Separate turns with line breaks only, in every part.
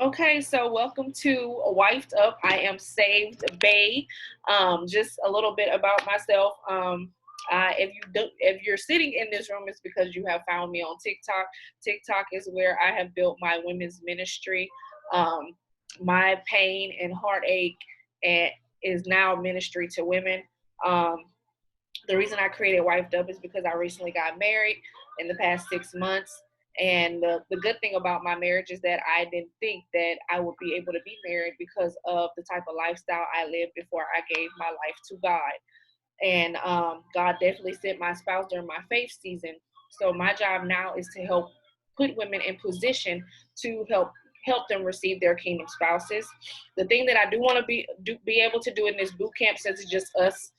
Okay, so welcome to Wifed Up. I am Saved Bay. Just a little bit about myself. If you're sitting in this room, it's because you have found me on TikTok. TikTok is where I have built my women's ministry. Um, my pain and heartache and is now ministry to women. Um, the reason I created Wifed Up is because I recently got married in the past 6 months. And the good thing about my marriage is that I didn't think that I would be able to be married because of the type of lifestyle I lived before I gave my life to God. And God definitely sent my spouse during my faith season. So my job now is to help put women in position to help them receive their kingdom spouses. The thing that I do want to be able to do in this boot camp, since it's just us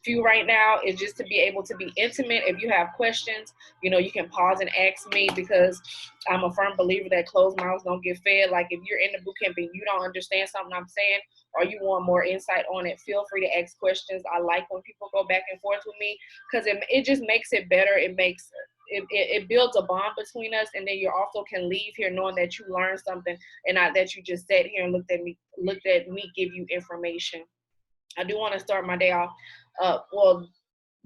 few right now, is just to be able to be intimate. If you have questions, you can pause and ask me, because I'm a firm believer that closed mouths don't get fed. Like, if you're in the boot camp and you don't understand something I'm saying, or you want more insight on it, feel free to ask questions. I like when people go back and forth with me, because it just makes it better. It builds a bond between us, and then you also can leave here knowing that you learned something, and not that you just sat here and looked at me give you information. I do want to start my day off. Well,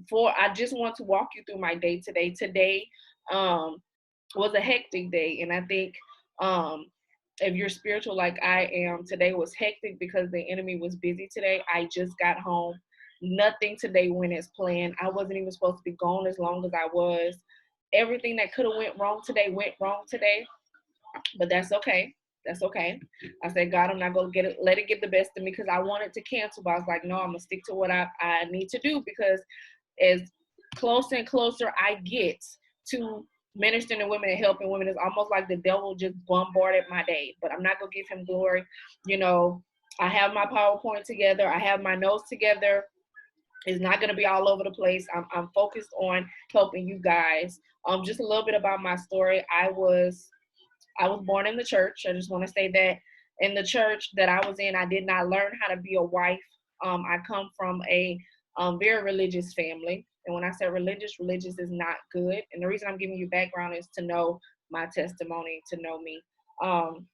for I just want to walk you through my day today. Today um, was a hectic day, and I think um, if you're spiritual like I am, today was hectic because the enemy was busy today. I just got home. Nothing today went as planned. I wasn't even supposed to be gone as long as I was. Everything that could have went wrong today, but that's okay. That's okay. I said, God, I'm not gonna let it get the best of me, because I wanted to cancel, but I was like, no, I'm gonna stick to what I need to do, because as closer and closer I get to ministering to women and helping women, it's almost like the devil just bombarded my day. But I'm not gonna give him glory. You know, I have my PowerPoint together, I have my notes together. It's not going to be all over the place. I'm focused on helping you guys. Just a little bit about my story. I was born in the church. I just want to say that in the church that I was in, I did not learn how to be a wife. I come from a very religious family. And when I say religious, religious is not good. And the reason I'm giving you background is to know my testimony, to know me. Um,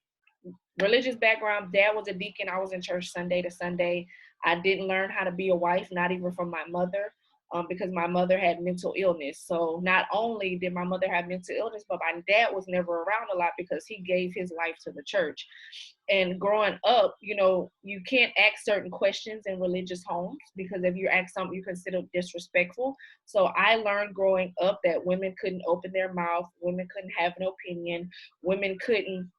Religious background. Dad was a deacon. I was in church Sunday to Sunday. I didn't learn how to be a wife, not even from my mother, because my mother had mental illness. So not only did my mother have mental illness, but my dad was never around a lot because he gave his life to the church. And growing up, you can't ask certain questions in religious homes, because if you ask something you consider disrespectful. So I learned growing up that women couldn't open their mouth, women couldn't have an opinion, women couldn't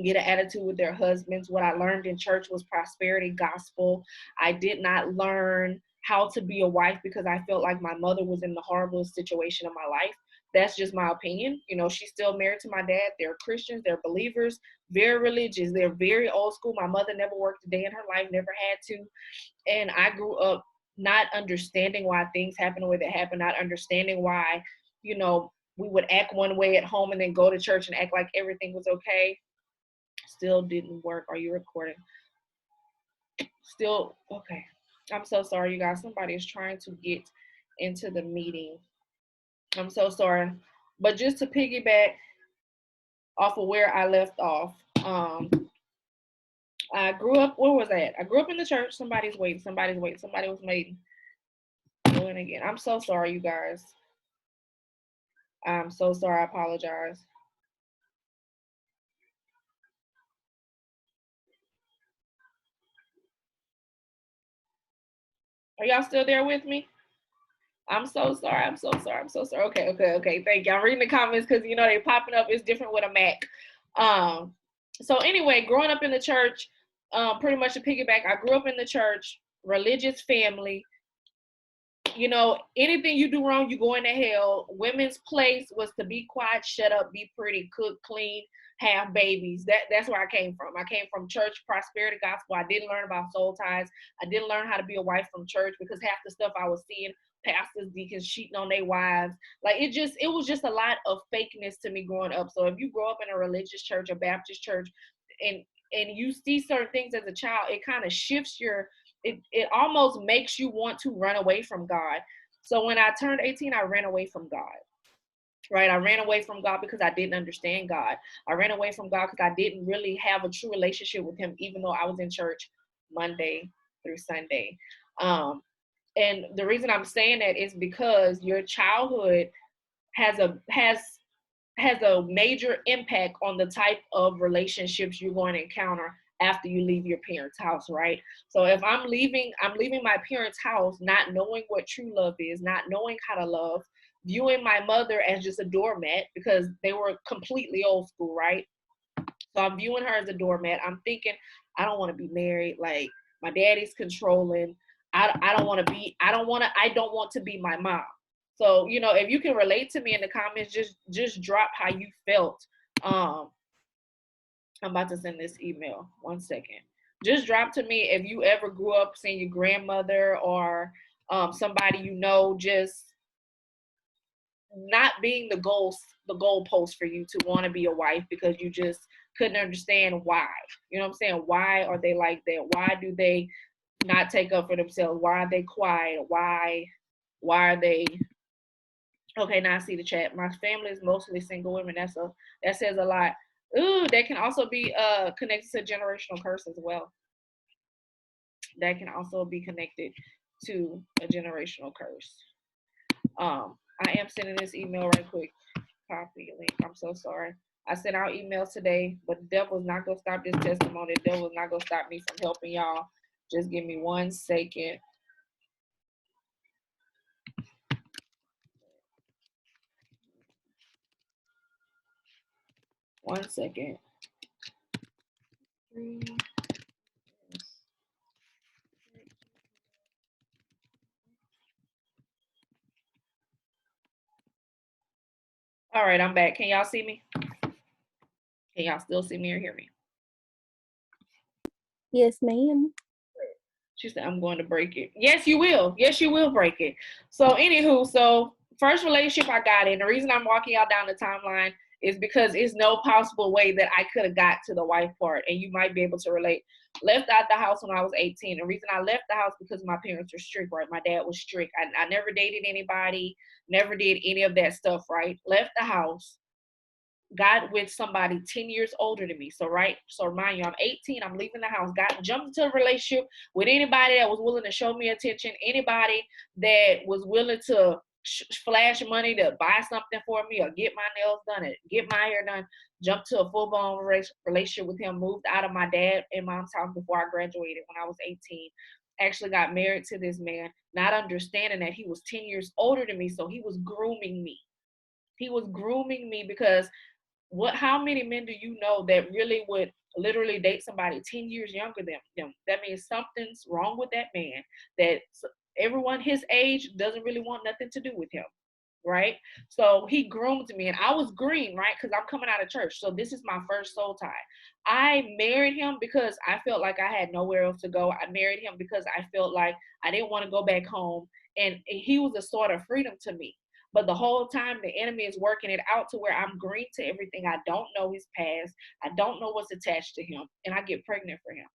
get an attitude with their husbands. What I learned in church was prosperity gospel. I did not learn how to be a wife because I felt like my mother was in the horriblest situation of my life. That's just my opinion. She's still married to my dad. They're Christians, they're believers, very religious, they're very old school. My mother never worked a day in her life, never had to. And I grew up not understanding why things happen the way they happen, not understanding why, we would act one way at home and then go to church and act like everything was okay. Still didn't work. Are you recording? Still okay. I'm so sorry, you guys. Somebody is trying to get into the meeting. I'm so sorry. But just to piggyback off of where I left off, I grew up. Where was that? I grew up in the church. Somebody's waiting. Somebody's waiting. Somebody was waiting. Doing again. I'm so sorry, you guys. I'm so sorry. I apologize. Are y'all still there with me? I'm so sorry. I'm so sorry. I'm so sorry. Okay, okay, okay. Thank you. I'm reading the comments because they're popping up. It's different with a Mac. Um, so anyway, growing up in the church, pretty much to piggyback, I grew up in the church, religious family. Anything you do wrong, you go into hell. Women's place was to be quiet, shut up, be pretty, cook, clean, have babies. That's where I came from. I came from church, prosperity gospel. I didn't learn about soul ties. I didn't learn how to be a wife from church, because half the stuff I was seeing, pastors, deacons cheating on their wives. Like, it was just a lot of fakeness to me growing up. So if you grow up in a religious church, a Baptist church, and you see certain things as a child, it kind of shifts it almost makes you want to run away from God. So when I turned 18, I ran away from God. right? I ran away from God because I didn't understand God. I ran away from God because I didn't really have a true relationship with him, even though I was in church Monday through Sunday. Um, and the reason I'm saying that is because your childhood has a major impact on the type of relationships you're going to encounter after you leave your parents' house, right? So if I'm leaving my parents' house not knowing what true love is, not knowing how to love, viewing my mother as just a doormat because they were completely old school, right? So I'm viewing her as a doormat. I'm thinking, I don't want to be married. Like my daddy's controlling. I don't want to be. I don't want to be my mom. So if you can relate to me in the comments, just drop how you felt. Um, I'm about to send this email. 1 second. Just drop to me if you ever grew up seeing your grandmother or somebody just not being the goalpost for you to want to be a wife because you just couldn't understand why. You know what I'm saying? Why are they like that? Why do they not take up for themselves? Why are they quiet? Why are they okay? Now I see the chat. My family is mostly single women. That says a lot. Ooh, that can also be connected to generational curse as well. That can also be connected to a generational curse. I am sending this email right quick. Copy link. I'm so sorry. I sent out emails today, but the devil's not gonna stop this testimony. The devil's not gonna stop me from helping y'all. Just give me 1 second. One second. All right, I'm back. Can y'all see me? Can y'all still see me or hear me?
Yes, ma'am.
She said, I'm going to break it. Yes, you will. Yes, you will break it. So, anywho, first relationship I got in, the reason I'm walking y'all down the timeline is because it's no possible way that I could have got to the wife part, and you might be able to relate. Left out the house when I was 18. The reason I left the house because my parents were strict, right? My dad was strict. I never dated anybody, never did any of that stuff, right? Left the house, got with somebody 10 years older than me. So mind you, I'm 18, I'm leaving the house, jumped into a relationship with anybody that was willing to show me attention, anybody that was willing to flash money to buy something for me or get my nails done or get my hair done. Jumped to a full-blown relationship with him, moved out of my dad and mom's house before I graduated when I was 18. Actually got married to this man, not understanding that he was 10 years older than me, so he was grooming me. He was grooming me because how many men do you know that really would literally date somebody 10 years younger than them? That means something's wrong with that man, that everyone his age doesn't really want nothing to do with him, right? So he groomed me and I was green, right? Because I'm coming out of church. So this is my first soul tie. I married him because I felt like I had nowhere else to go. I married him because I felt like I didn't want to go back home. And he was a sort of freedom to me. But the whole time the enemy is working it out to where I'm green to everything. I don't know his past. I don't know what's attached to him. And I get pregnant for him.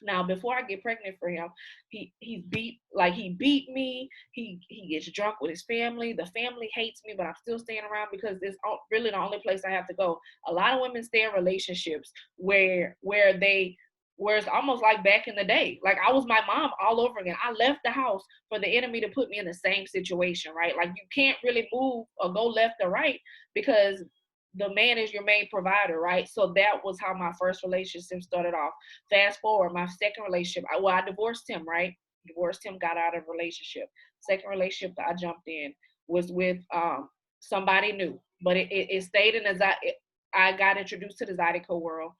Now, before I get pregnant for him, he beat me. He gets drunk with his family. The family hates me, but I'm still staying around because it's really the only place I have to go. A lot of women stay in relationships where it's almost like back in the day. Like I was my mom all over again. I left the house for the enemy to put me in the same situation, right? Like you can't really move or go left or right because the man is your main provider, right? So that was how my first relationship started off. Fast forward, my second relationship, I divorced him, right? Divorced him, got out of a relationship. Second relationship that I jumped in was with somebody new, but it stayed in I got introduced to the Zydeco world.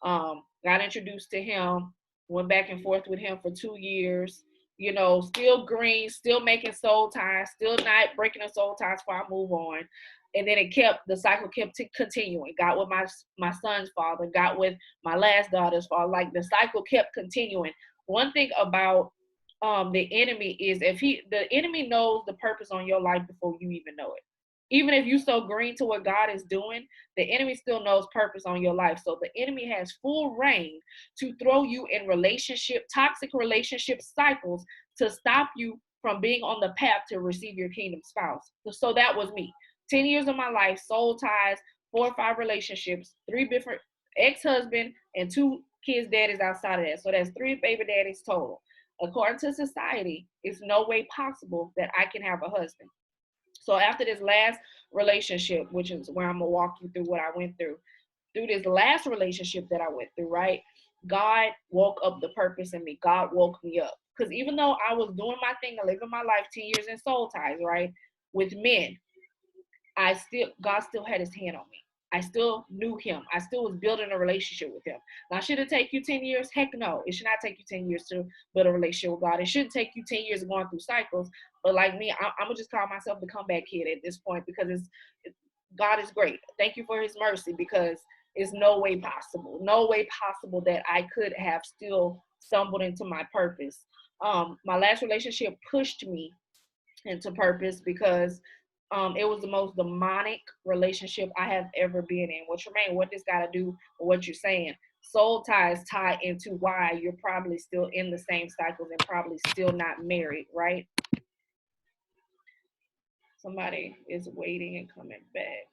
Got introduced to him, went back and forth with him for 2 years. Still green, still making soul ties, still not breaking the soul ties before I move on. And then the cycle kept continuing. Got with my son's father, got with my last daughter's father. Like the cycle kept continuing. One thing about the enemy is the enemy knows the purpose on your life before you even know it. Even if you're so green to what God is doing, the enemy still knows purpose on your life. So the enemy has full reign to throw you in toxic relationship cycles to stop you from being on the path to receive your kingdom spouse. So that was me. 10 years of my life, soul ties, 4 or 5 relationships, 3 different ex-husband, and 2 kids' daddies outside of that. So that's 3 baby daddies total. According to society, it's no way possible that I can have a husband. So after this last relationship, which is where I'm gonna walk you through what I went through this last relationship that I went through, right? God woke up the purpose in me. God woke me up. Because even though I was doing my thing and living my life 10 years in soul ties, right, with men, God still had his hand on me. I still knew him. I still was building a relationship with him. Now, should it take you 10 years? Heck no. It should not take you 10 years to build a relationship with God. It shouldn't take you 10 years of going through cycles. But like me, I'm going to just call myself the comeback kid at this point, because God is great. Thank you for his mercy, because it's no way possible that I could have still stumbled into my purpose. My last relationship pushed me into purpose, because it was the most demonic relationship I have ever been in. Well, Tremaine, what this got to do with what you're saying? Soul ties tie into why you're probably still in the same cycles and probably still not married, right? Somebody is waiting and coming back.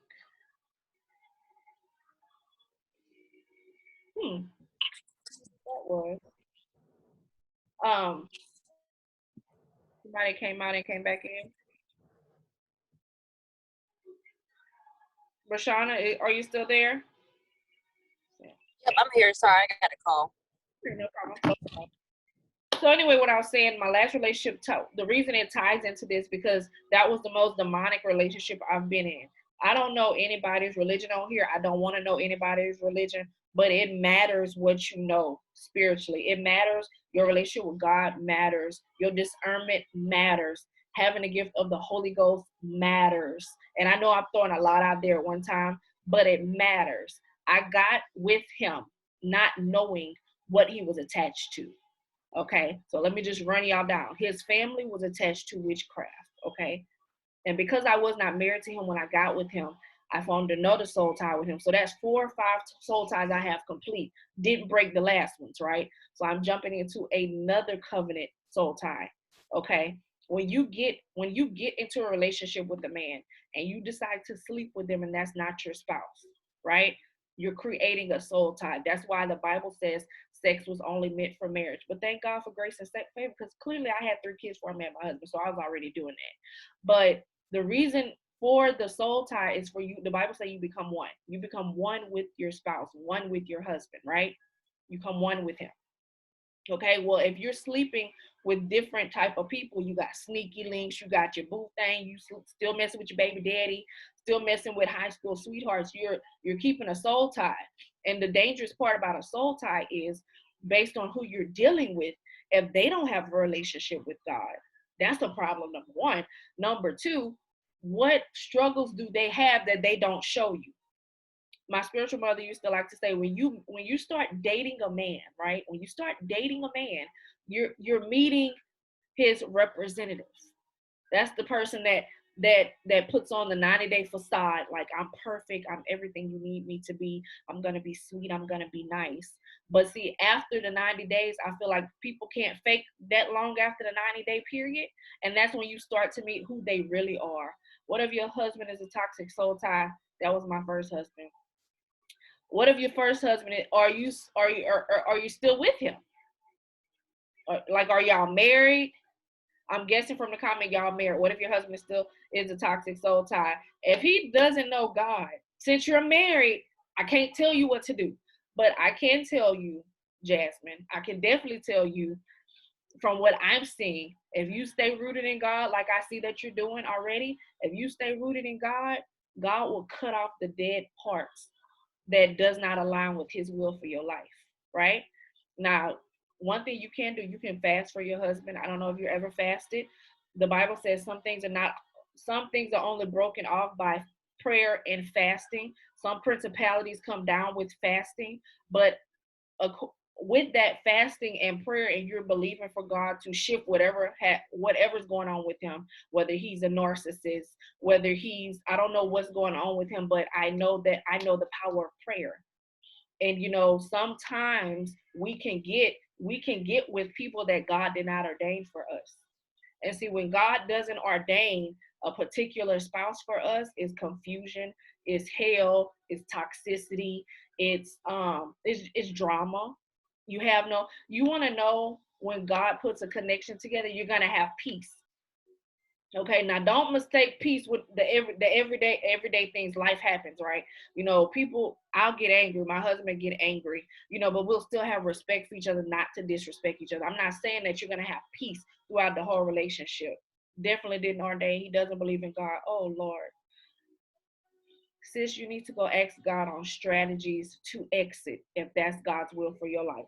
That was. Um, Somebody came out and came back in. Rashana, are you still there?
Yep, I'm here. Sorry, I got a call.
No problem. So anyway, what I was saying, my last relationship, the reason it ties into this, because that was the most demonic relationship I've been in. I don't know anybody's religion on here. I don't want to know anybody's religion, but it matters what you know spiritually. It matters. Your relationship with God matters. Your discernment matters. Having the gift of the Holy Ghost matters. And I know I'm throwing a lot out there at one time, but it matters. I got with him not knowing what he was attached to. Okay, so let me just run y'all down. His family was attached to witchcraft. Okay, and because I was not married to him when I got with him, I formed another soul tie with him. So that's 4 or 5 soul ties I have complete. Didn't break the last ones, right? So I'm jumping into another covenant soul tie. Okay. When you get into a relationship with a man and you decide to sleep with them and that's not your spouse, right? You're creating a soul tie. That's why the Bible says sex was only meant for marriage. But thank God for grace and favor, because clearly I had 3 kids before I met my husband, so I was already doing that. But the reason for the soul tie is for you. The Bible says you become one. You become one with your spouse, one with your husband, right? You come one with him. Okay, well, if you're sleeping with different type of people, you got sneaky links, you got your boo thing, you still messing with your baby daddy, still messing with high school sweethearts, you're keeping a soul tie. And the dangerous part about a soul tie is based on who you're dealing with. If they don't have a relationship with God, that's a problem, number one. Number two, what struggles do they have that they don't show you? My spiritual mother used to like to say, when you start dating a man, right? When you start dating a man, you're meeting his representatives. That's the person that puts on the 90-day facade, like I'm perfect, I'm everything you need me to be, I'm gonna be sweet, I'm gonna be nice. But see, after the 90 days, I feel like people can't fake that long after the 90-day period. And that's when you start to meet who they really are. What if your husband is a toxic soul tie? That was my first husband. What if your first husband are you still with him? Like, are y'all married? I'm guessing from the comment y'all married. What if your husband still is a toxic soul tie? If he doesn't know God, since you're married, I can't tell you what to do. But I can tell you, Jasmine, I can definitely tell you from what I'm seeing, if you stay rooted in God, like I see that you're doing already, if you stay rooted in God, God will cut off the dead parts that does not align with his will for your life, right? Now, one thing you can do, you can fast for your husband. I don't know if you ever fasted. The Bible says some things are only broken off by prayer and fasting. Some principalities come down with fasting, but with that fasting and prayer, and you're believing for God to shift whatever's going on with him, whether he's a narcissist, whether I don't know what's going on with him, but I know the power of prayer. And sometimes we can get with people that God did not ordain for us. And see, when God doesn't ordain, a particular spouse for us is confusion, is hell, is toxicity, it's drama. You want to know when God puts a connection together, you're gonna have peace. Okay, now don't mistake peace with the everyday things. Life happens, right? People. I'll get angry. My husband get angry. But we'll still have respect for each other, not to disrespect each other. I'm not saying that you're gonna have peace throughout the whole relationship. Definitely didn't ordain. He doesn't believe in God. Oh Lord, sis, you need to go ask God on strategies to exit if that's God's will for your life.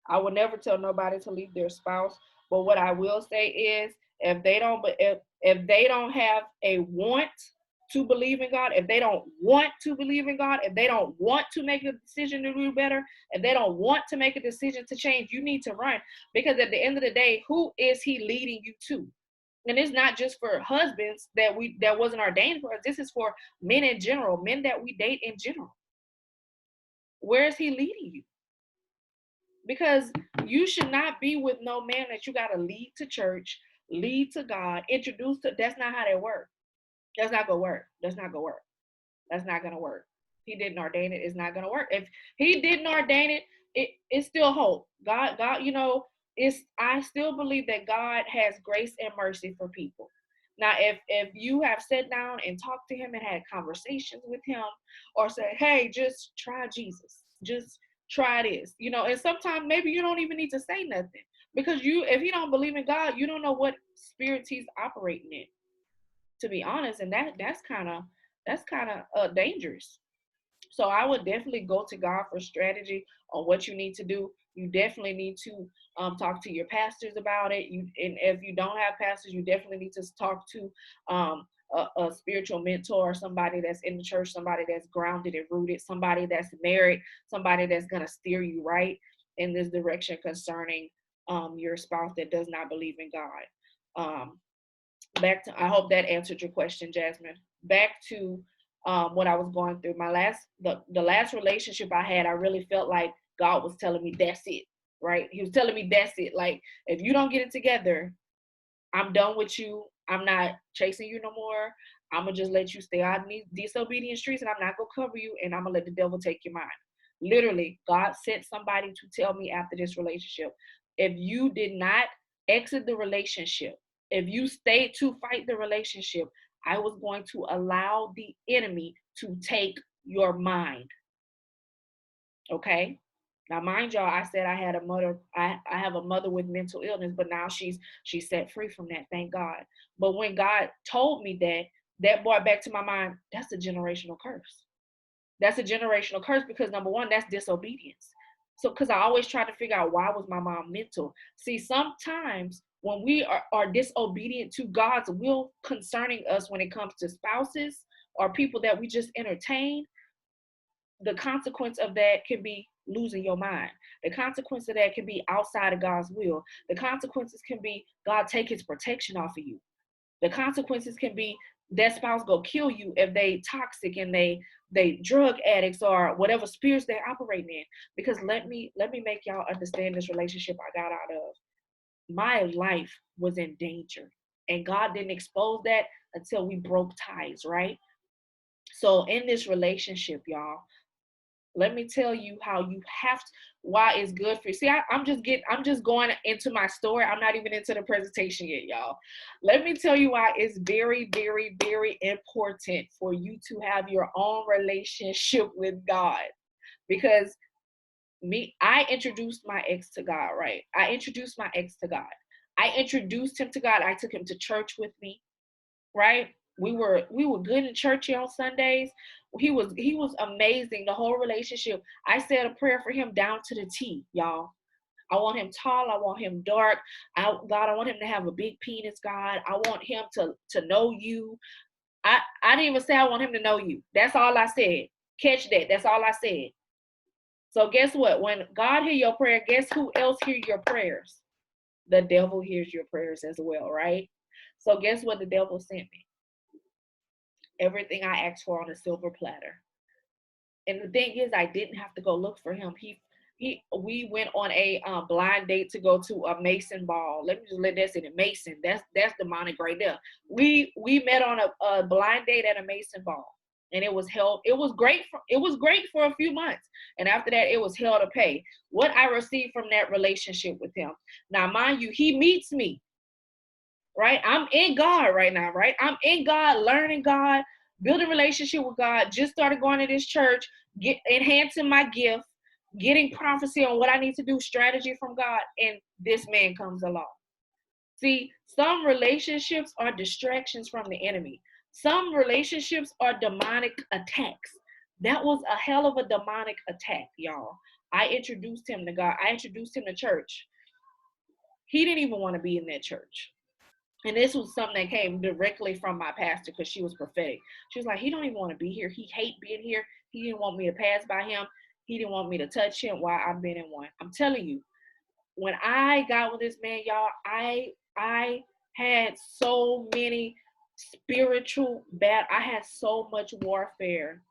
I will never tell nobody to leave their spouse, but what I will say is if they don't have a want to believe in God, if they don't want to believe in God, if they don't want to make a decision to do better, if they don't want to make a decision to change, you need to run, because at the end of the day, who is he leading you to? And it's not just for husbands that wasn't ordained for us. This is for men in general, men that we date in general. Where is he leading you? Because you should not be with no man that you got to lead to church, lead to God, introduce to. That's not how that works. That's not gonna work. That's not gonna work. That's not gonna work. He didn't ordain it. It's not gonna work. If he didn't ordain it, it's still hope. God, I still believe that God has grace and mercy for people. Now, if you have sat down and talked to him and had conversations with him, or said, hey, just try Jesus, just try this, and sometimes maybe you don't even need to say nothing, because if you don't believe in God, you don't know what spirits he's operating in, to be honest, and that's kind of dangerous. So I would definitely go to God for strategy on what you need to do. You definitely need to talk to your pastors about it. And if you don't have pastors, you definitely need to talk to a spiritual mentor, somebody that's in the church, somebody that's grounded and rooted, somebody that's married, somebody that's gonna steer you right in this direction concerning your spouse that does not believe in God. I hope that answered your question, Jasmine. Back to what I was going through. The last relationship I had, I really felt like God was telling me that's it, right? He was telling me that's it. Like, if you don't get it together, I'm done with you. I'm not chasing you no more. I'm gonna just let you stay out in these disobedient streets, and I'm not gonna cover you, and I'm gonna let the devil take your mind. Literally, God sent somebody to tell me after this relationship, if you did not exit the relationship, if you stayed to fight the relationship, I was going to allow the enemy to take your mind. Okay? Now, mind y'all, I said I had a mother. I have a mother with mental illness, but now she's set free from that. Thank God. But when God told me that, that brought back to my mind, that's a generational curse. That's a generational curse, because number one, that's disobedience. So, because I always try to figure out, why was my mom mental? See, sometimes when we are disobedient to God's will concerning us, when it comes to spouses or people that we just entertain, the consequence of that can be losing your mind. The consequence of that can be outside of God's will. The consequences can be God take his protection off of you. The consequences can be that spouse go kill you if they toxic and they drug addicts or whatever spirits they're operating in. Because let me make y'all understand this relationship I got out of. My life was in danger, and God didn't expose that until we broke ties, right? So in this relationship, y'all, let me tell you how you have to, why it's good for you. See, I'm just going into my story. I'm not even into the presentation yet, y'all. Let me tell you why it's very, very, very important for you to have your own relationship with God. Because I introduced my ex to God, right? I introduced my ex to God. I introduced him to God. I took him to church with me, right? We were good in church here on Sundays. He was amazing. The whole relationship. I said a prayer for him down to the T, y'all. I want him tall. I want him dark. God, I want him to have a big penis, God. I want him to know you. I didn't even say I want him to know you. That's all I said. Catch that. That's all I said. So guess what? When God hear your prayer, guess who else hear your prayers? The devil hears your prayers as well, right? So guess what the devil sent me? Everything I asked for on a silver platter. And the thing is, I didn't have to go look for him. He we went on a blind date to go to a Mason ball. Let me just let that sit in Mason. That's demonic right there. We met on a blind date at a Mason ball, and it was held. It was great for a few months, and after that, it was hell to pay. What I received from that relationship with him. Now, mind you, he meets me. Right, I'm in God right now. Right, I'm in God, learning God, building relationship with God. Just started going to this church, enhancing my gift, getting prophecy on what I need to do, strategy from God, and this man comes along. See, some relationships are distractions from the enemy. Some relationships are demonic attacks. That was a hell of a demonic attack, y'all. I introduced him to God. I introduced him to church. He didn't even want to be in that church. And this was something that came directly from my pastor because she was prophetic. She was like, he don't even want to be here. He hate being here. He didn't want me to pass by him. He didn't want me to touch him while I've been in one. I'm telling you, when I got with this man, y'all, I had so many spiritual I had so much warfare.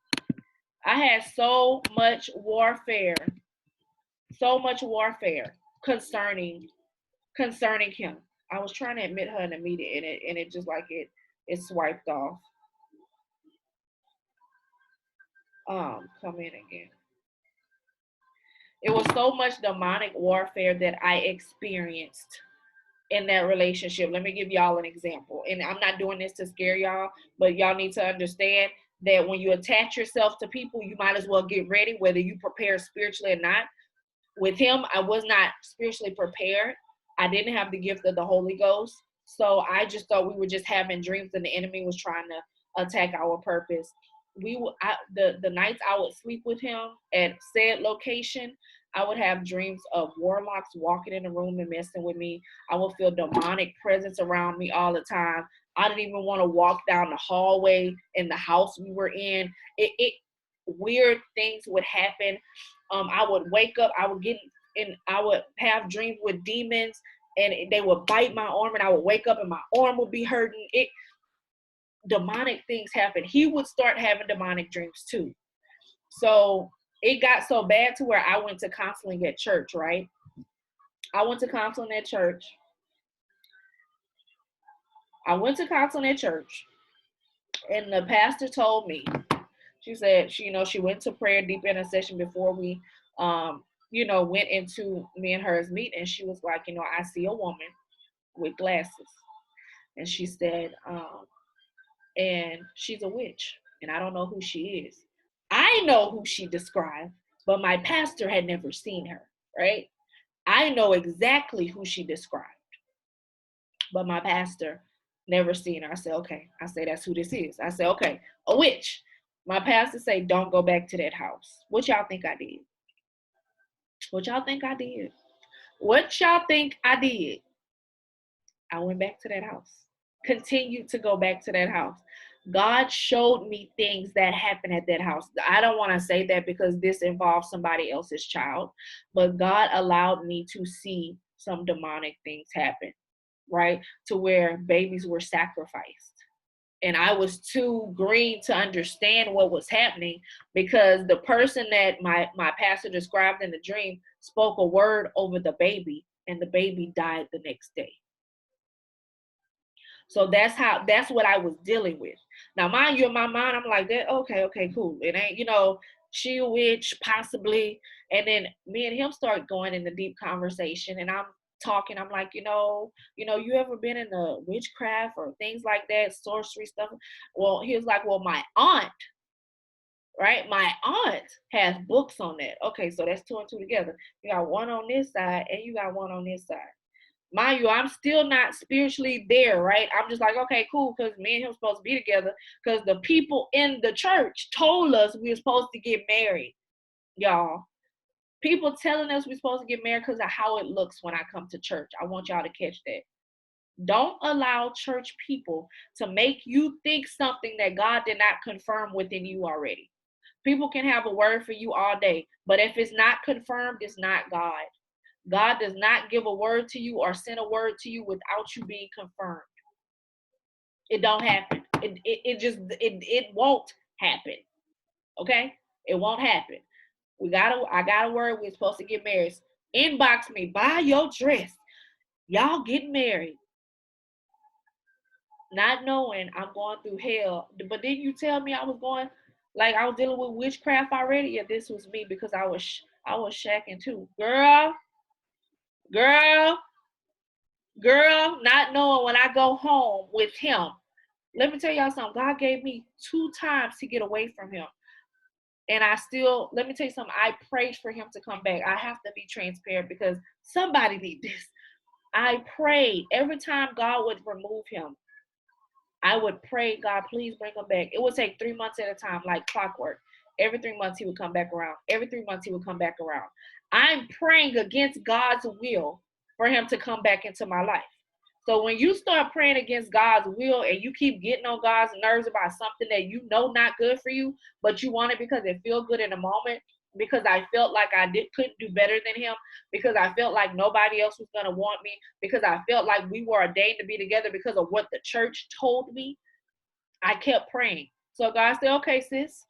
I had so much warfare concerning him. I was trying to admit her in a meeting, and it just like it swiped off. Come in again. It was so much demonic warfare that I experienced in that relationship. Let me give y'all an example. And I'm not doing this to scare y'all, but y'all need to understand that when you attach yourself to people, you might as well get ready, whether you prepare spiritually or not. With him, I was not spiritually prepared. I didn't have the gift of the Holy Ghost. So I just thought we were just having dreams and the enemy was trying to attack our purpose. The nights I would sleep with him at said location, I would have dreams of warlocks walking in the room and messing with me. I would feel demonic presence around me all the time. I didn't even want to walk down the hallway in the house we were in. It weird things would happen. I would wake up, I would have dreams with demons, and they would bite my arm, and I would wake up and my arm would be hurting. Demonic things happen. He would start having demonic dreams too. So it got so bad to where I went to counseling at church, right? I went to counseling at church, and the pastor told me, she said, she went to prayer, deep intercession before we, went into me and her's meet. And she was like, I see a woman with glasses. And she said, and she's a witch. And I don't know who she is. I know who she described, but my pastor had never seen her, right? I know exactly who she described, but my pastor never seen her. I said, okay. I say, that's who this is. I said, okay, a witch. My pastor say, don't go back to that house. What y'all think I did? What y'all think I did? I went back to that house. Continued to go back to that house. God showed me things that happened at that house. I don't want to say that because this involves somebody else's child, but God allowed me to see some demonic things happen, right? To where babies were sacrificed. And I was too green to understand what was happening because the person that my pastor described in the dream spoke a word over the baby, and the baby died the next day. So that's what I was dealing with. Now, mind you, in my mind, I'm like, that okay, cool. It ain't, she a witch, possibly. And then me and him start going into deep conversation, and I'm talking. I'm like, you ever been in the witchcraft or things like that, sorcery stuff? Well, he was like, well, my aunt, right? My aunt has books on that. Okay, so that's 2 and 2 together. You got one on this side, and you got one on this side. Mind you, I'm still not spiritually there, right? I'm just like, okay, cool, because me and him supposed to be together because the people in the church told us we were supposed to get married, y'all. People telling us we're supposed to get married because of how it looks when I come to church. I want y'all to catch that. Don't allow church people to make you think something that God did not confirm within you already. People can have a word for you all day, but if it's not confirmed, it's not God. God does not give a word to you or send a word to you without you being confirmed. It don't happen. It won't happen. Okay? It won't happen. I got a word. We're supposed to get married. Inbox me, buy your dress. Y'all getting married. Not knowing I'm going through hell. But didn't you tell me I was going, like I was dealing with witchcraft already? Yeah, this was me because I was shacking too. Girl, not knowing when I go home with him. Let me tell y'all something. God gave me 2 times to get away from him. And I still, let me tell you something. I prayed for him to come back. I have to be transparent because somebody need this. I prayed every time God would remove him. I would pray, God, please bring him back. It would take 3 months at a time, like clockwork. Every 3 months he would come back around. Every 3 months he would come back around. I'm praying against God's will for him to come back into my life. So when you start praying against God's will and you keep getting on God's nerves about something that you know not good for you, but you want it because it feels good in the moment, because I felt like couldn't do better than him, because I felt like nobody else was going to want me, because I felt like we were ordained to be together because of what the church told me, I kept praying. So God said, okay, sis,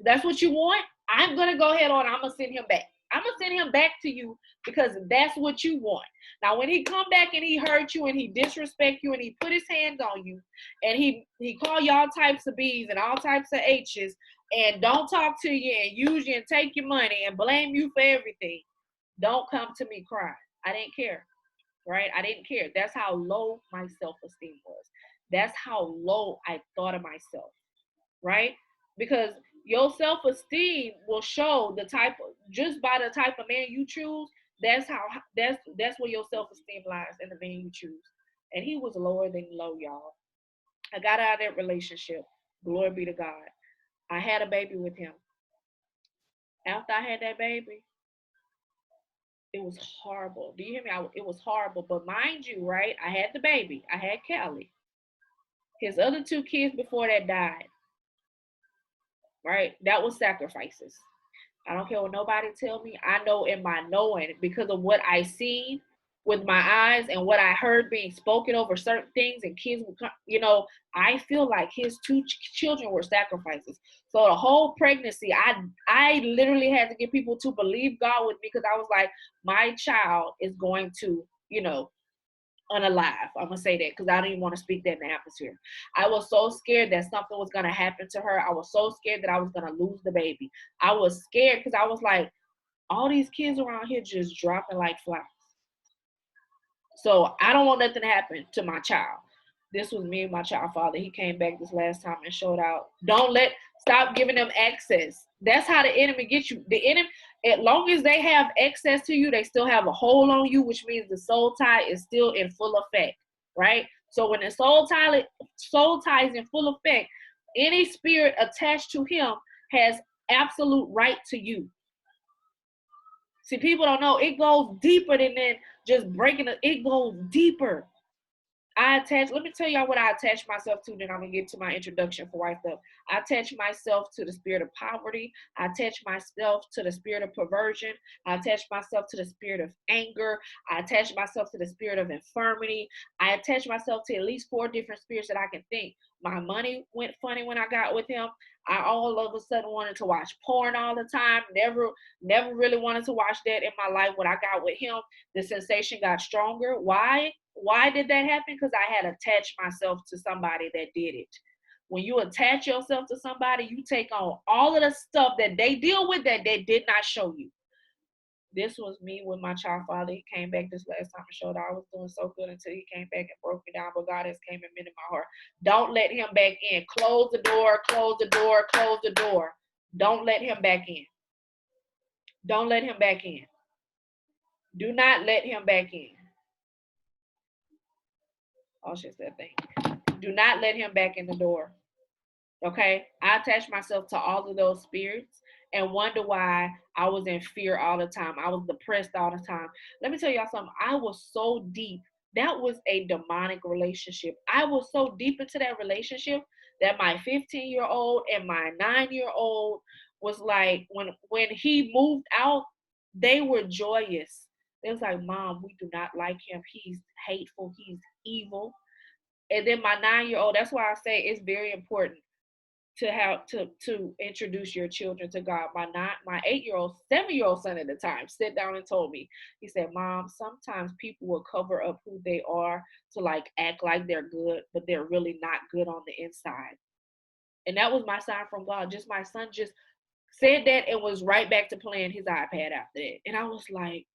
that's what you want? I'm going to go ahead on. I'm going to send him back. I'm going to send him back to you because that's what you want. Now, when he come back and he hurt you and he disrespect you and he put his hands on you and he call you all types of B's and all types of H's and don't talk to you and use you and take your money and blame you for everything, don't come to me crying. I didn't care, right? I didn't care. That's how low my self-esteem was. That's how low I thought of myself, right? Because your self-esteem will show the type of, just by the type of man you choose. That's where your self-esteem lies, in the man you choose. And he was lower than low, y'all. I got out of that relationship. Glory be to God. I had a baby with him. After I had that baby, it was horrible. Do you hear me? It was horrible. But mind you, right? I had the baby. I had Callie. His other 2 kids before that died. Right? That was sacrifices. I don't care what nobody tell me. I know in my knowing, because of what I seen with my eyes and what I heard being spoken over certain things, and kids would come, I feel like his 2 children were sacrifices. So the whole pregnancy, I literally had to get people to believe God with me, because I was like, my child is going to, unalive. I'm gonna say that because I don't even want to speak that in the atmosphere. I was so scared that something was gonna happen to her. I was so scared that I was gonna lose the baby. I was scared because I was like, all these kids around here just dropping like flies. So I don't want nothing to happen to my child. This was me and my child father. He came back this last time and showed out. Stop giving them access. That's how the enemy gets you. The enemy, as long as they have access to you, they still have a hold on you, which means the soul tie is still in full effect, right? So when the soul tie is in full effect, any spirit attached to him has absolute right to you. See, people don't know, it goes deeper than just breaking it. It goes deeper. Let me tell y'all what I attach myself to, then I'm going to get to my introduction for white stuff. I attach myself to the spirit of poverty. I attach myself to the spirit of perversion. I attach myself to the spirit of anger. I attach myself to the spirit of infirmity. I attach myself to at least 4 different spirits that I can think. My money went funny when I got with him. I all of a sudden wanted to watch porn all the time. Never really wanted to watch that in my life. When I got with him, the sensation got stronger. Why? Why did that happen? Because I had attached myself to somebody that did it. When you attach yourself to somebody, you take on all of the stuff that they deal with that they did not show you. This was me with my child father. He came back this last time and showed I was doing so good until he came back and broke me down. But God has came and mended my heart. Don't let him back in. Close the door, close the door, close the door. Don't let him back in. Don't let him back in. Do not let him back in. Oh, shit, that thing. Do not let him back in the door. Okay? I attached myself to all of those spirits and wonder why I was in fear all the time. I was depressed all the time. Let me tell y'all something. I was so deep. That was a demonic relationship. I was so deep into that relationship that my 15-year-old and my 9-year-old was like, when he moved out, they were joyous. They was like, Mom, we do not like him. He's hateful. He's evil. And then my 9-year-old, that's why I say it's very important. to introduce your children to God. My 8-year-old, 7-year-old son at the time sat down and told me, he said, Mom, sometimes people will cover up who they are to like act like they're good, but they're really not good on the inside. And that was my sign from God. Just my son just said that and was right back to playing his iPad after that. And I was like,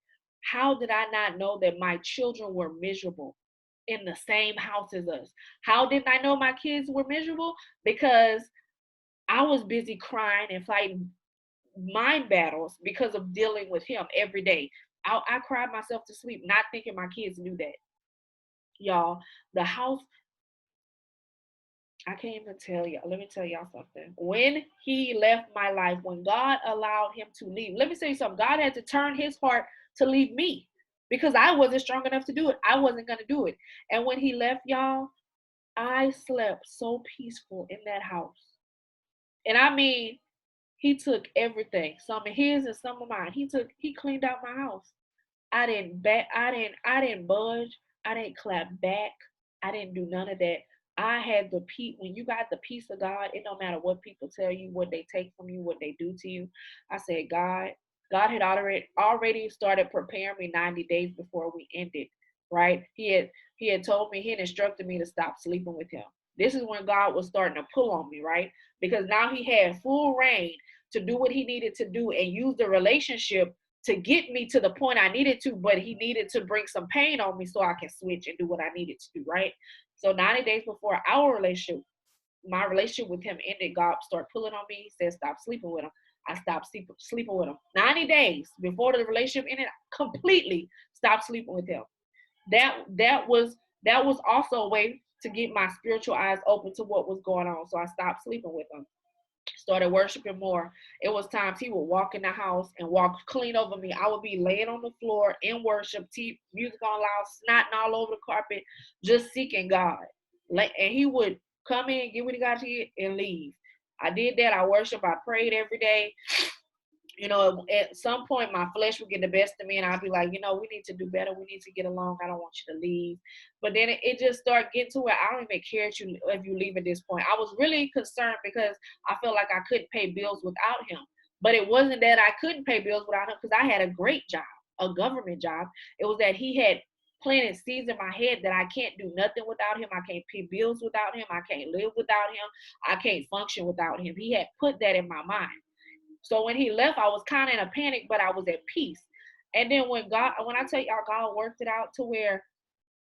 how did I not know that my children were miserable in the same house as us? How didn't I know my kids were miserable? Because I was busy crying and fighting mind battles because of dealing with him every day. I cried myself to sleep, not thinking my kids knew that. Y'all, the house, I can't even tell y'all. Let me tell y'all something. When he left my life, when God allowed him to leave, let me tell you something. God had to turn his heart to leave me because I wasn't strong enough to do it. I wasn't going to do it. And when he left, y'all, I slept so peaceful in that house. And I mean, he took everything, some of his and some of mine. He cleaned out my house. I didn't budge. I didn't clap back. I didn't do none of that. I had the peace. When you got the peace of God, it don't matter what people tell you, what they take from you, what they do to you. I said, God had already started preparing me 90 days before we ended. Right? He had told me, he had instructed me to stop sleeping with him. This is when God was starting to pull on me, right? Because now he had full reign to do what he needed to do and use the relationship to get me to the point I needed to, but he needed to bring some pain on me so I can switch and do what I needed to do, right? So 90 days before my relationship with him ended, God started pulling on me. He said, stop sleeping with him. I stopped sleeping with him. 90 days before the relationship ended, I completely stopped sleeping with him. That was also a way to get my spiritual eyes open to what was going on. So I stopped sleeping with him, started worshiping more. It was times he would walk in the house and walk clean over me. I would be laying on the floor in worship, music on loud, snotting all over the carpet, just seeking God. And he would come in, get what he got to get, and leave. I did that. I worshiped. I prayed every day. At some point my flesh would get the best of me and I'd be like, we need to do better. We need to get along. I don't want you to leave. But then it just started getting to where I don't even care if you leave at this point. I was really concerned because I felt like I couldn't pay bills without him. But it wasn't that I couldn't pay bills without him because I had a great job, a government job. It was that he had planted seeds in my head that I can't do nothing without him. I can't pay bills without him. I can't live without him. I can't function without him. He had put that in my mind. So when he left, I was kind of in a panic, but I was at peace. And then when I tell y'all, God worked it out to where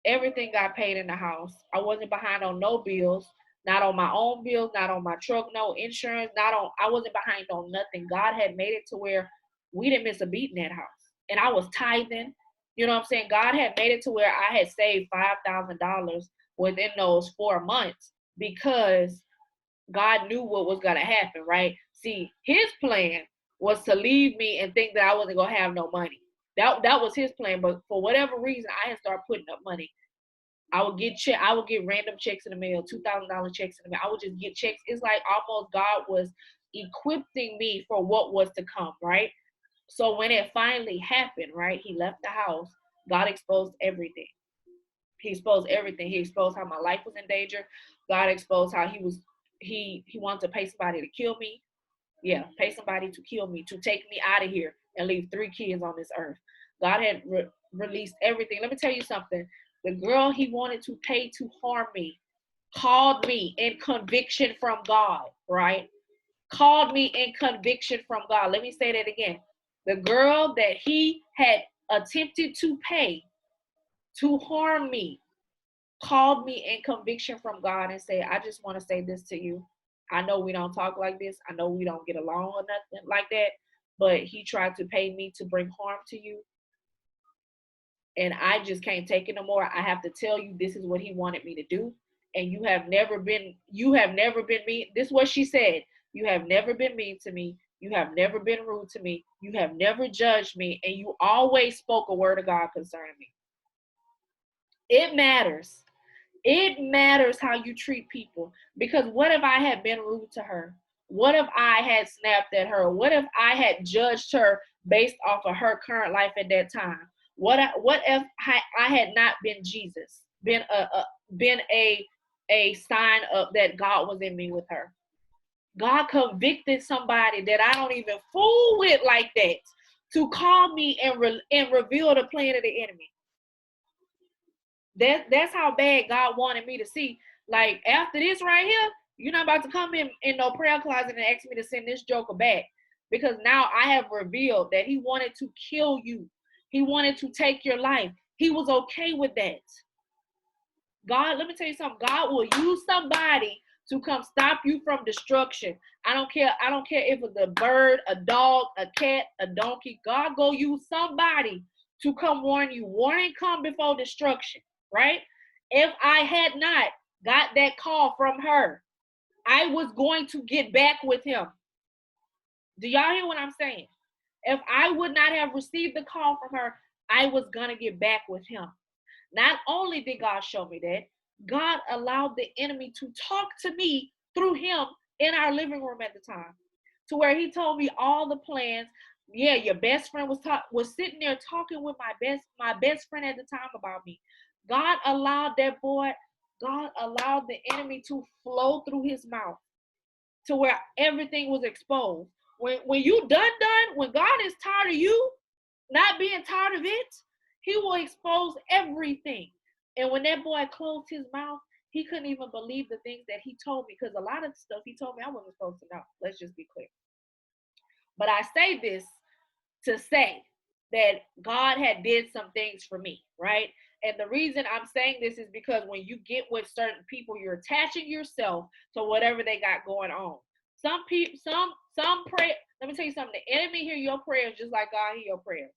everything got paid in the house. I wasn't behind on no bills, not on my own bills, not on my truck, no insurance, I wasn't behind on nothing. God had made it to where we didn't miss a beat in that house. And I was tithing. You know what I'm saying? God had made it to where I had saved $5,000 within those 4 months because God knew what was going to happen, right? See, his plan was to leave me and think that I wasn't going to have no money. That was his plan, but for whatever reason, I had started putting up money. I would get random checks in the mail, $2,000 checks in the mail. I would just get checks. It's like almost God was equipping me for what was to come, right? So when it finally happened, right, he left the house, God exposed everything. He exposed everything. He exposed how my life was in danger. God exposed how he wanted to pay somebody to kill me. Yeah, pay somebody to kill me, to take me out of here and leave 3 kids on this earth. God had released everything. Let me tell you something. The girl he wanted to pay to harm me called me in conviction from God, right? Called me in conviction from God. Let me say that again. The girl that he had attempted to pay to harm me called me in conviction from God and said, I just want to say this to you. I know we don't talk like this. I know we don't get along or nothing like that. But he tried to pay me to bring harm to you. And I just can't take it no more. I have to tell you, this is what he wanted me to do. And you have never been mean. This is what she said. You have never been mean to me. You have never been rude to me. You have never judged me. And you always spoke a word of God concerning me. It matters. It matters how you treat people. Because what if I had been rude to her? What if I had snapped at her? What if I had judged her based off of her current life at that time? What if I had not been Jesus, been a sign of that God was in me with her? God convicted somebody that I don't even fool with like that to call me and reveal the plan of the enemy. That's how bad God wanted me to see. Like, after this right here, you're not about to come in no prayer closet and ask me to send this joker back, because now I have revealed that he wanted to kill you. He wanted to take your life. He was okay with that. God, let me tell you something. God will use somebody to come stop you from destruction. I don't care. I don't care if it's a bird, a dog, a cat, a donkey. God go use somebody to come warn you. Warning come before destruction, right? If I had not got that call from her, I was going to get back with him. Do y'all hear what I'm saying? If I would not have received the call from her, I was going to get back with him. Not only did God show me that, God allowed the enemy to talk to me through him in our living room at the time, to where he told me all the plans. Yeah, your best friend was sitting there talking with my best friend at the time about me. God allowed God allowed the enemy to flow through his mouth to where everything was exposed. When you done, when God is tired of you not being tired of it, he will expose everything. And when that boy closed his mouth, he couldn't even believe the things that he told me, because a lot of stuff he told me I wasn't supposed to know. Let's just be clear. But I say this to say that God had did some things for me, right? And the reason I'm saying this is because when you get with certain people, you're attaching yourself to whatever they got going on. Some people, some pray. Let me tell you something. The enemy hear your prayers just like God hear your prayers.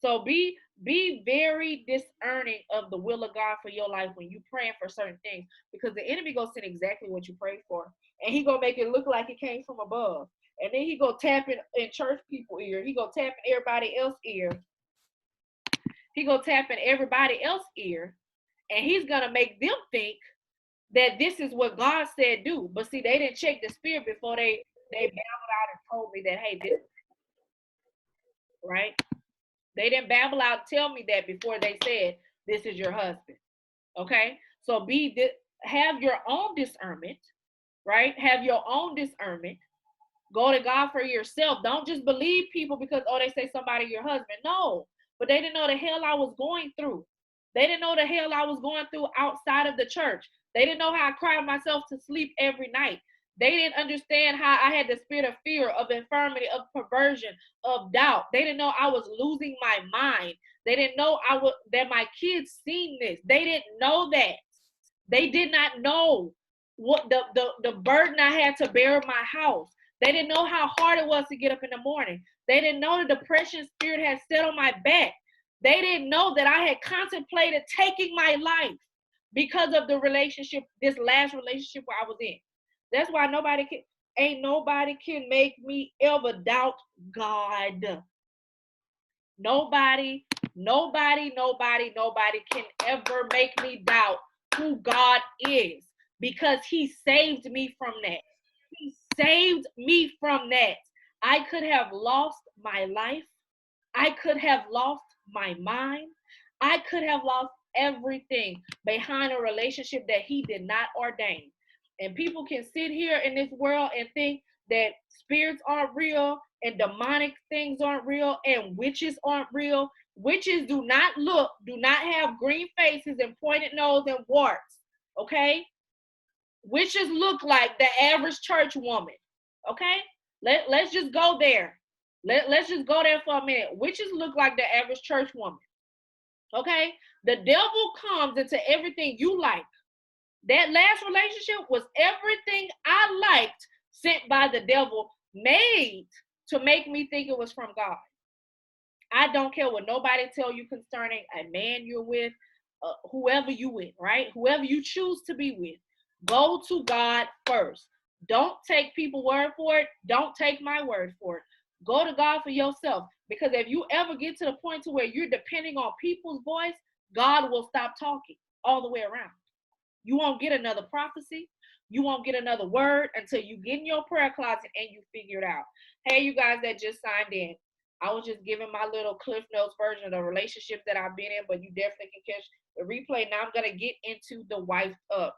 So be very discerning of the will of God for your life when you praying for certain things, because the enemy gonna send exactly what you pray for, and he gonna make it look like it came from above, and then he gonna tap it in church people ear. He gonna tap in everybody else ear. He gonna tap in everybody else ear, and he's gonna make them think that this is what God said do. But see, they didn't check the spirit before they babbled out and told me that, hey, this, right? They didn't babble out, tell me that before they said, this is your husband. Okay? So have your own discernment, right? Have your own discernment. Go to God for yourself. Don't just believe people because, oh, they say somebody your husband. No. But they didn't know the hell I was going through. They didn't know the hell I was going through outside of the church. They didn't know how I cried myself to sleep every night. They didn't understand how I had the spirit of fear, of infirmity, of perversion, of doubt. They didn't know I was losing my mind. They didn't know that my kids seen this. They didn't know that. They did not know what the burden I had to bear in my house. They didn't know how hard it was to get up in the morning. They didn't know the depression spirit had set on my back. They didn't know that I had contemplated taking my life because of the relationship, this last relationship where I was in. That's why ain't nobody can make me ever doubt God. Nobody can ever make me doubt who God is, because he saved me from that. He saved me from that. I could have lost my life. I could have lost my mind. I could have lost everything behind a relationship that he did not ordain. And people can sit here in this world and think that spirits aren't real and demonic things aren't real and witches aren't real. Witches do not have green faces and pointed nose and warts. Okay? Witches look like the average church woman. Okay? Let's just go there. Let's just go there for a minute. Witches look like the average church woman. Okay? The devil comes into everything you like. That last relationship was everything I liked, sent by the devil, made to make me think it was from God. I don't care what nobody tell you concerning a man you're with, whoever you with, right? Whoever you choose to be with. Go to God first. Don't take people's word for it. Don't take my word for it. Go to God for yourself. Because if you ever get to the point to where you're depending on people's voice, God will stop talking all the way around. You won't get another prophecy. You won't get another word until you get in your prayer closet and you figure it out. Hey, you guys that just signed in, I was just giving my little Cliff Notes version of the relationships that I've been in, but you definitely can catch the replay. Now I'm going to get into the Wife Up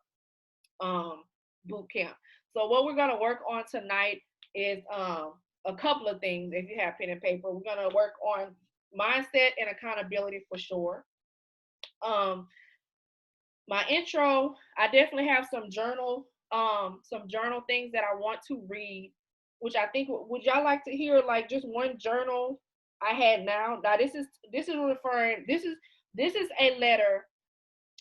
boot camp. So what we're gonna work on tonight is a couple of things. If you have pen and paper, we're gonna work on mindset and accountability for sure. Um, my intro, I definitely have some journal things that I want to read, which I think would y'all like to hear like just one journal I had now. Now this is a letter.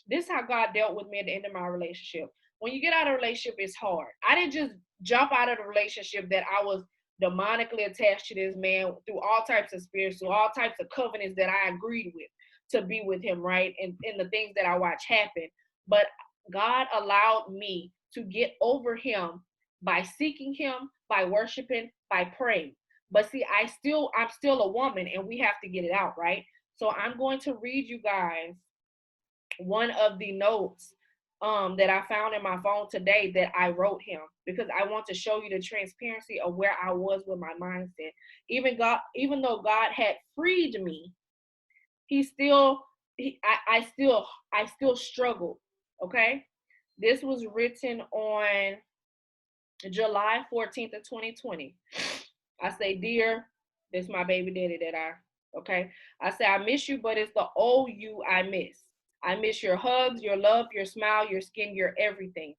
This is how God dealt with me at the end of my relationship. When you get out of a relationship, it's hard. I didn't just jump out of the relationship that I was demonically attached to this man through all types of spirits, through all types of covenants that I agreed with to be with him, right? And the things that I watch happen. But God allowed me to get over him by seeking him, by worshiping, by praying. But see, I'm still a woman and we have to get it out, right? So I'm going to read you guys one of the notes that I found in my phone today that I wrote him because I want to show you the transparency of where I was with my mindset. Even though God had freed me, he still, I still struggled. Okay, this was written on July 14th of 2020. I say, dear, this is my baby daddy okay. I say, I miss you, but it's the old you I miss. I miss your hugs, your love, your smile, your skin, your everything.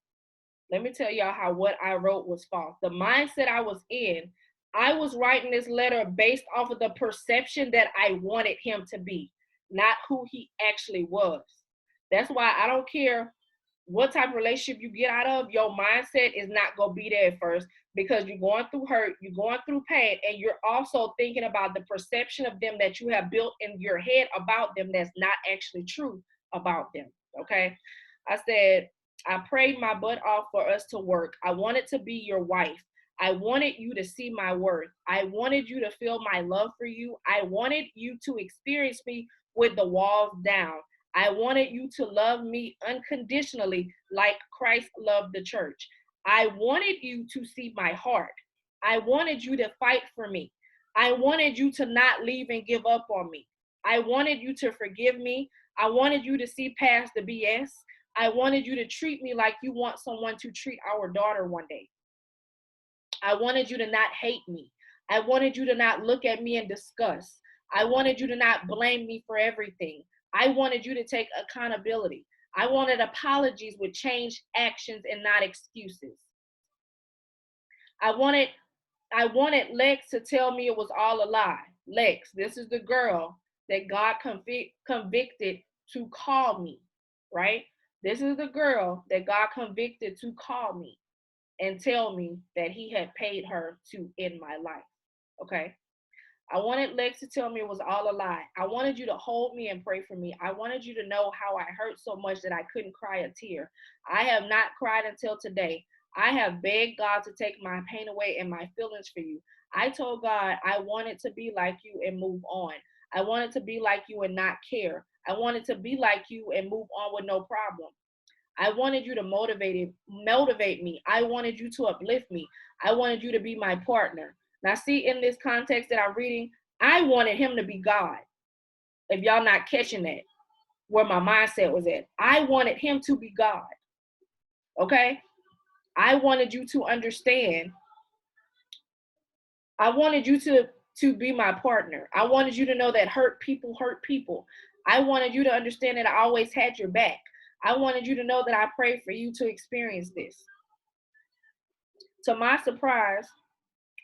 Let me tell y'all how what I wrote was false. The mindset I was in, I was writing this letter based off of the perception that I wanted him to be, not who he actually was. That's why I don't care what type of relationship you get out of, your mindset is not going to be there at first because you're going through hurt, you're going through pain, and you're also thinking about the perception of them that you have built in your head about them that's not actually true about them. Okay. I said, I prayed my butt off for us to work. I wanted to be your wife. I wanted you to see my worth. I wanted you to feel my love for you. I wanted you to experience me with the walls down. I wanted you to love me unconditionally like Christ loved the church. I wanted you to see my heart. I wanted you to fight for me. I wanted you to not leave and give up on me. I wanted you to forgive me. I wanted you to see past the BS. I wanted you to treat me like you want someone to treat our daughter one day. I wanted you to not hate me. I wanted you to not look at me in disgust. I wanted you to not blame me for everything. I wanted you to take accountability. I wanted apologies with changed actions and not excuses. I wanted Lex to tell me it was all a lie. Lex, this is the girl that God convicted to call me, right? This is the girl that God convicted to call me and tell me that he had paid her to end my life. Okay. I wanted Lex to tell me it was all a lie. I wanted you to hold me and pray for me. I wanted you to know how I hurt so much that I couldn't cry a tear. I have not cried until today. I have begged God to take my pain away and my feelings for you. I told God I wanted to be like you and move on. I wanted to be like you and not care. I wanted to be like you and move on with no problem. I wanted you to motivate me. I wanted you to uplift me. I wanted you to be my partner. Now, see, in this context that I'm reading, I wanted him to be God. If y'all not catching that, where my mindset was at, I wanted him to be God. Okay? I wanted you to understand. I wanted you to be my partner. I wanted you to know that hurt people hurt people. I wanted you to understand that I always had your back. I wanted you to know that I prayed for you to experience this. To my surprise,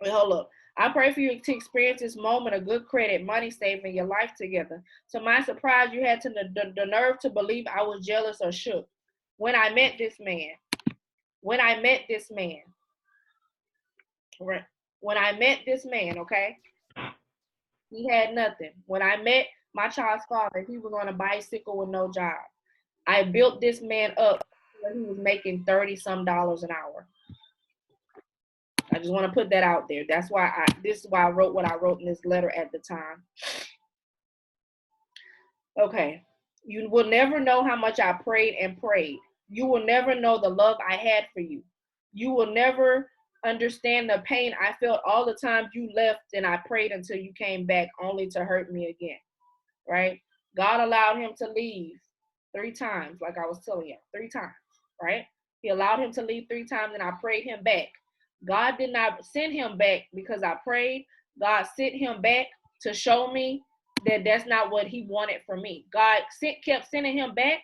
wait, hold up. I pray for you to experience this moment of good credit, money saving, your life together. To my surprise, you had the nerve to believe I was jealous or shook. When I met this man, okay, he had nothing. When I met my child's father, he was on a bicycle with no job. I built this man up when he was making 30 some dollars an hour. I just want to put that out there. This is why I wrote what I wrote in this letter at the time. Okay. You will never know how much I prayed and prayed. You will never know the love I had for you. You will never understand the pain I felt all the time you left and I prayed until you came back only to hurt me again. Right? God allowed him to leave 3 times, like I was telling you, 3 times, right? He allowed him to leave 3 times, and I prayed him back. God did not send him back because I prayed. God sent him back to show me that that's not what he wanted for me. God kept sending him back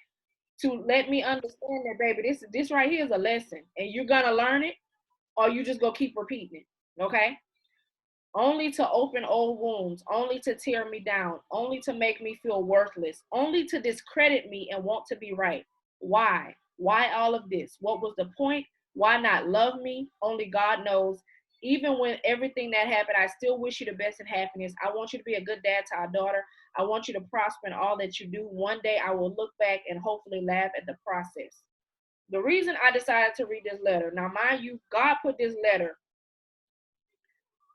to let me understand that, baby, this right here is a lesson, and you're gonna learn it, or you just gonna keep repeating it. Okay? Only to open old wounds, only to tear me down, only to make me feel worthless, only to discredit me and want to be right. Why? Why all of this? What was the point? Why not love me? Only God knows. Even when everything that happened, I still wish you the best and happiness. I want you to be a good dad to our daughter. I want you to prosper in all that you do. One day I will look back and hopefully laugh at the process. The reason I decided to read this letter, now mind you, God put this letter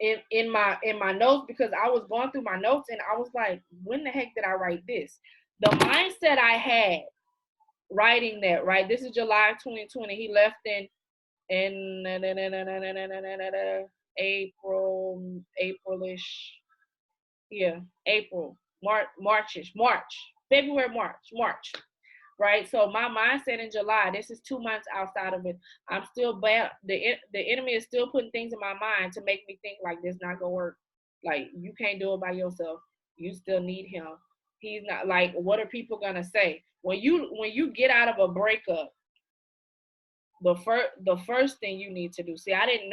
in my notes because I was going through my notes and I was like, when the heck did I write this? The mindset I had writing that, right? This is July 2020. He left in Aprilish. Yeah, February, March. Right? So my mindset in July, this is 2 months outside of it. I'm still bad. The enemy is still putting things in my mind to make me think like this not gonna work. Like you can't do it by yourself. You still need him. He's not like, what are people gonna say? When you get out of a breakup, the first thing you need to do. See, I didn't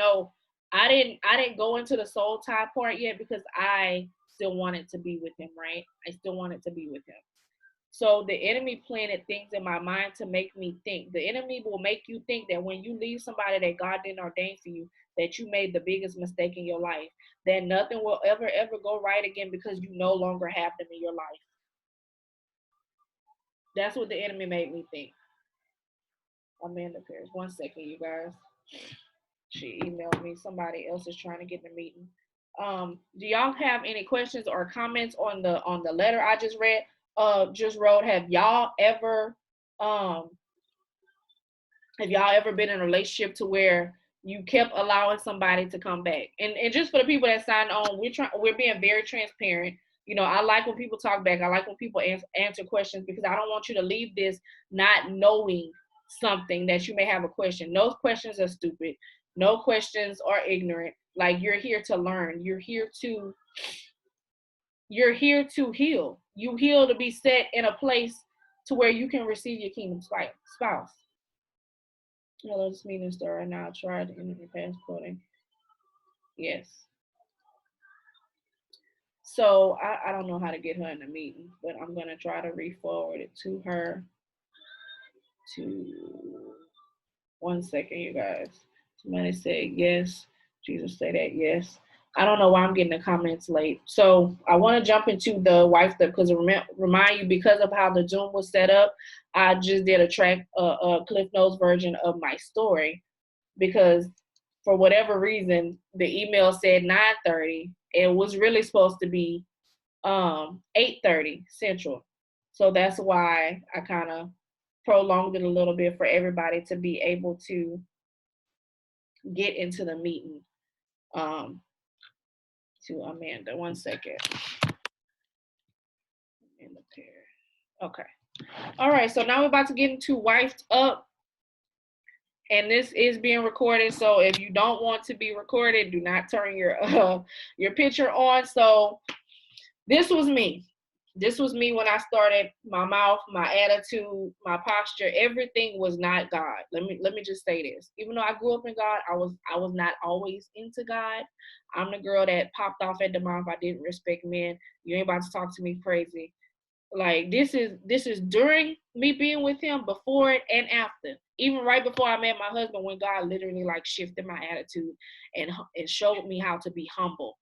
go into the soul tie part yet because I still wanted to be with him, right? I still wanted to be with him. So the enemy planted things in my mind to make me think. The enemy will make you think that when you leave somebody that God didn't ordain for you, that you made the biggest mistake in your life, that nothing will ever go right again because you no longer have them in your life. That's what the enemy made me think. Amanda Pierce. 1 second, you guys. She emailed me. Somebody else is trying to get in the meeting. Do y'all have any questions or comments on the letter I just read? Just wrote. Have y'all ever been in a relationship to where you kept allowing somebody to come back? And just for the people that signed on, we're being very transparent. You know, I like when people talk back. I like when people answer questions because I don't want you to leave this not knowing something that you may have a question. No questions are stupid. No questions are ignorant. Like, you're here to learn. You're here to heal. You heal to be set in a place to where you can receive your kingdom spouse. Hello, this meeting started right now. I tried to enter the passporting. Yes. So I don't know how to get her in the meeting, but I'm gonna try to re-forward it to her. 1 second, you guys. Somebody said yes. Jesus said that yes. I don't know why I'm getting the comments late. So I want to jump into the wife stuff because remind you, because of how the Zoom was set up, I just did a Cliff Notes version of my story because for whatever reason the email said 9:30. It was really supposed to be 8:30 Central. So that's why I kind of prolonged it a little bit for everybody to be able to get into the meeting. To Amanda, 1 second. Amanda Perry. Okay. All right. So now we're about to get into Wifed Up. And this is being recorded. So if you don't want to be recorded, do not turn your picture on. So this was me. This was me when I started. My mouth, my attitude, my posture, everything was not God. Let me just say this. Even though I grew up in God, I was not always into God. I'm the girl that popped off at the mouth. I didn't respect men. You ain't about to talk to me crazy. Like, this is during me being with him, before it and after. Even right before I met my husband, when God literally like shifted my attitude and showed me how to be humble.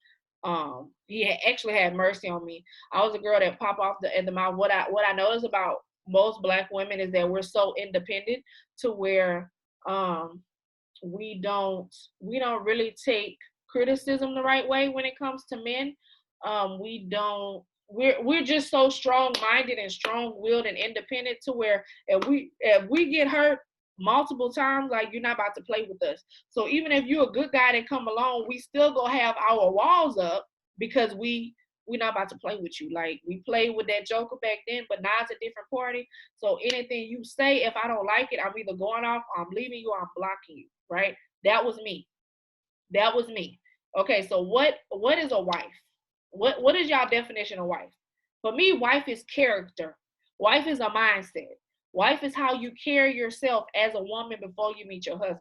He actually had mercy on me. I was a girl that pop off at the mouth. What I notice about most Black women is that we're so independent to where we don't really take criticism the right way when it comes to men. We're just so strong-minded and strong-willed and independent to where if we get hurt multiple times, like, you're not about to play with us. So even if you're a good guy that come along, we still gonna have our walls up because we we're not about to play with you. Like, we played with that joker back then, but now it's a different party. So anything you say, if I don't like it, I'm either going off, I'm leaving you, or I'm blocking you, right? That was me. That was me. Okay, so what is a wife? What is y'all definition of wife? For me, wife is character. Wife is a mindset. Wife is how you carry yourself as a woman before you meet your husband.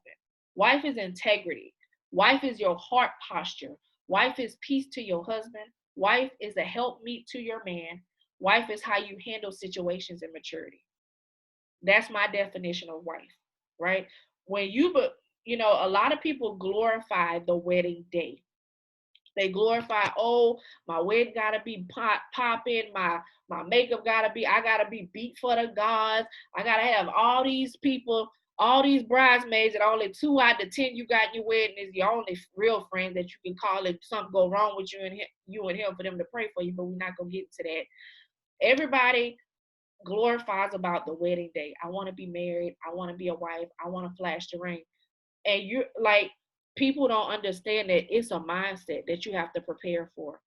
Wife is integrity. Wife is your heart posture. Wife is peace to your husband. Wife is a helpmeet to your man. Wife is how you handle situations in maturity. That's my definition of wife, right? When a lot of people glorify the wedding day. They glorify, oh, my wedding gotta be popping, my makeup I gotta be beat for the gods. I gotta have all these people, all these bridesmaids, and only 2 out of 10 you got in your wedding is your only real friend that you can call if something go wrong with you and him for them to pray for you. But we're not gonna get to that. Everybody glorifies about the wedding day. I want to be married. I want to be a wife. I want to flash the ring. And you're like, people don't understand that it's a mindset that you have to prepare for.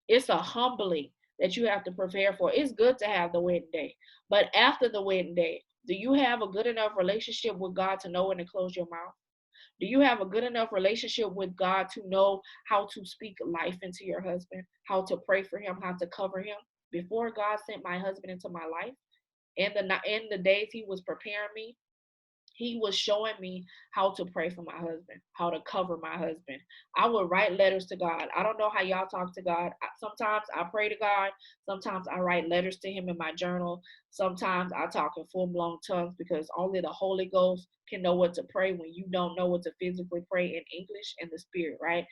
It's a humbling that you have to prepare for. It's good to have the wedding day, but after the wedding day, do you have a good enough relationship with God to know when to close your mouth? Do you have a good enough relationship with God to know how to speak life into your husband, how to pray for him, how to cover him? Before God sent my husband into my life, in the days he was preparing me, he was showing me how to pray for my husband, how to cover my husband. I would write letters to God. I don't know how y'all talk to God. Sometimes I pray to God. Sometimes I write letters to him in my journal. Sometimes I talk in full-blown tongues because only the Holy Ghost can know what to pray when you don't know what to physically pray in English and the spirit, right?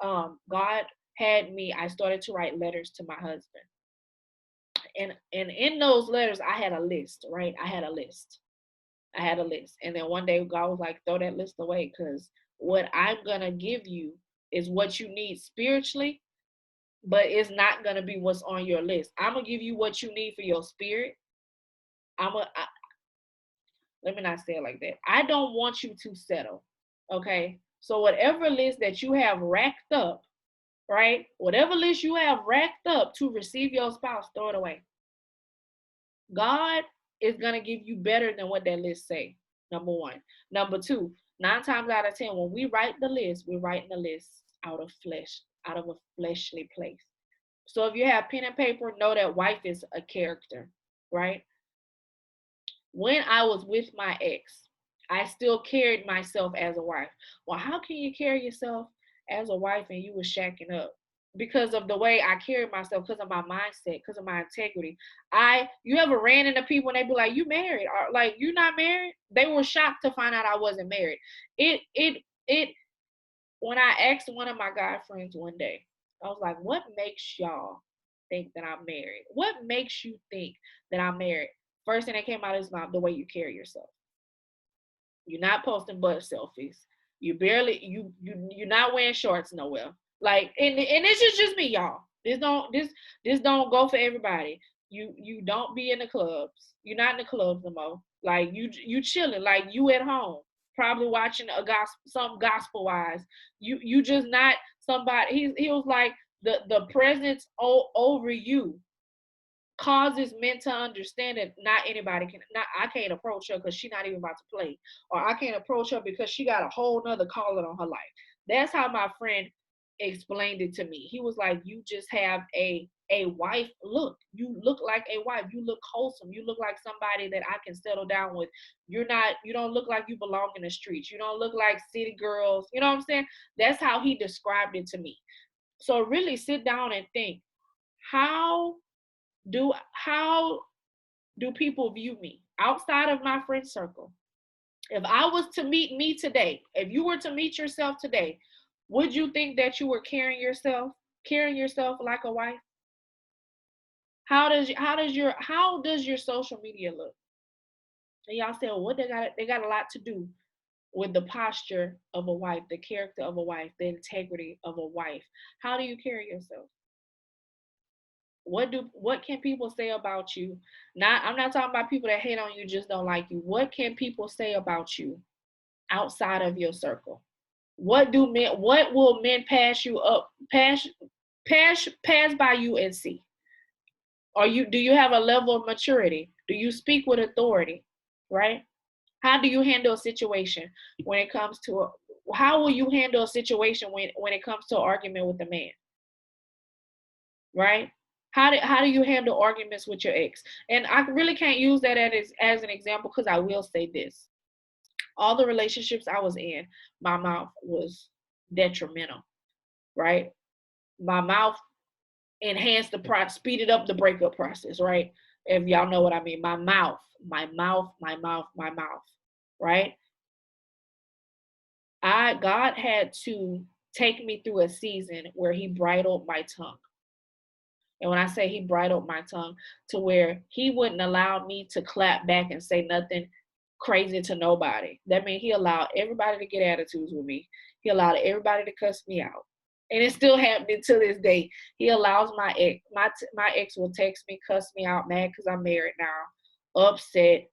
God had me, I started to write letters to my husband. And in those letters, I had a list, right? I had a list. And then one day God was like, throw that list away, because what I'm gonna give you is what you need spiritually, but it's not gonna be what's on your list. I'm gonna give you what you need for your spirit. Let me not say it like that. I don't want you to settle. Okay. So whatever list that you have racked up, right? Whatever list you have racked up to receive your spouse, throw it away. God is going to give you better than what that list say. Number one. Number two, 9 times out of 10, when we write the list, we're writing the list out of a fleshly place. So if you have pen and paper, know that wife is a character, right? When I was with my ex, I still carried myself as a wife. Well, how can you carry yourself as a wife and you were shacking up? Because of the way I carry myself, because of my mindset, because of my integrity. You ever ran into people and they be like, you married? Or like, you not married? They were shocked to find out I wasn't married. When I asked one of my guy friends one day, I was like, what makes y'all think that I'm married? What makes you think that I'm married? First thing that came out of his mouth, the way you carry yourself. You're not posting butt selfies. You're not wearing shorts nowhere. Like, and this is just me, y'all. This don't go for everybody. You don't be in the clubs. You're not in the clubs no more. Like, you chilling, like you at home, probably watching some gospel wise. You just not somebody. He was like, the presence over you causes men to understand that I can't approach her because she's not even about to play, or I can't approach her because she got a whole nother calling on her life. That's how my friend explained it to me. He was like, you just have a wife look. You look like a wife. You look wholesome. You look like somebody that I can settle down with. You don't look like you belong in the streets. You don't look like city girls. You know what I'm saying? That's how he described it to me. So really sit down and think, how do people view me outside of my friend circle? If I was to meet me today, if you were to meet yourself today, would you think that you were carrying yourself like a wife? How does your social media look? And y'all say, well, what they got a lot to do with the posture of a wife, the character of a wife, the integrity of a wife. How do you carry yourself? What can people say about you? I'm not talking about people that hate on you, just don't like you. What can people say about you outside of your circle? What will men pass you up? Pass by you and see. Do you have a level of maturity? Do you speak with authority? Right? How do you handle a situation when it comes to how will you handle a situation when it comes to an argument with a man? Right? How do you handle arguments with your ex? And I really can't use that as an example, because I will say this. All the relationships I was in, my mouth was detrimental, right? My mouth enhanced speeded up the breakup process, right? If y'all know what I mean. My mouth, right? God had to take me through a season where he bridled my tongue. And when I say he bridled my tongue, to where he wouldn't allow me to clap back and say nothing crazy to nobody. That means he allowed everybody to get attitudes with me. He allowed everybody to cuss me out. And it's still happening to this day. He allows my ex will text me, cuss me out, mad because I'm married now, upset,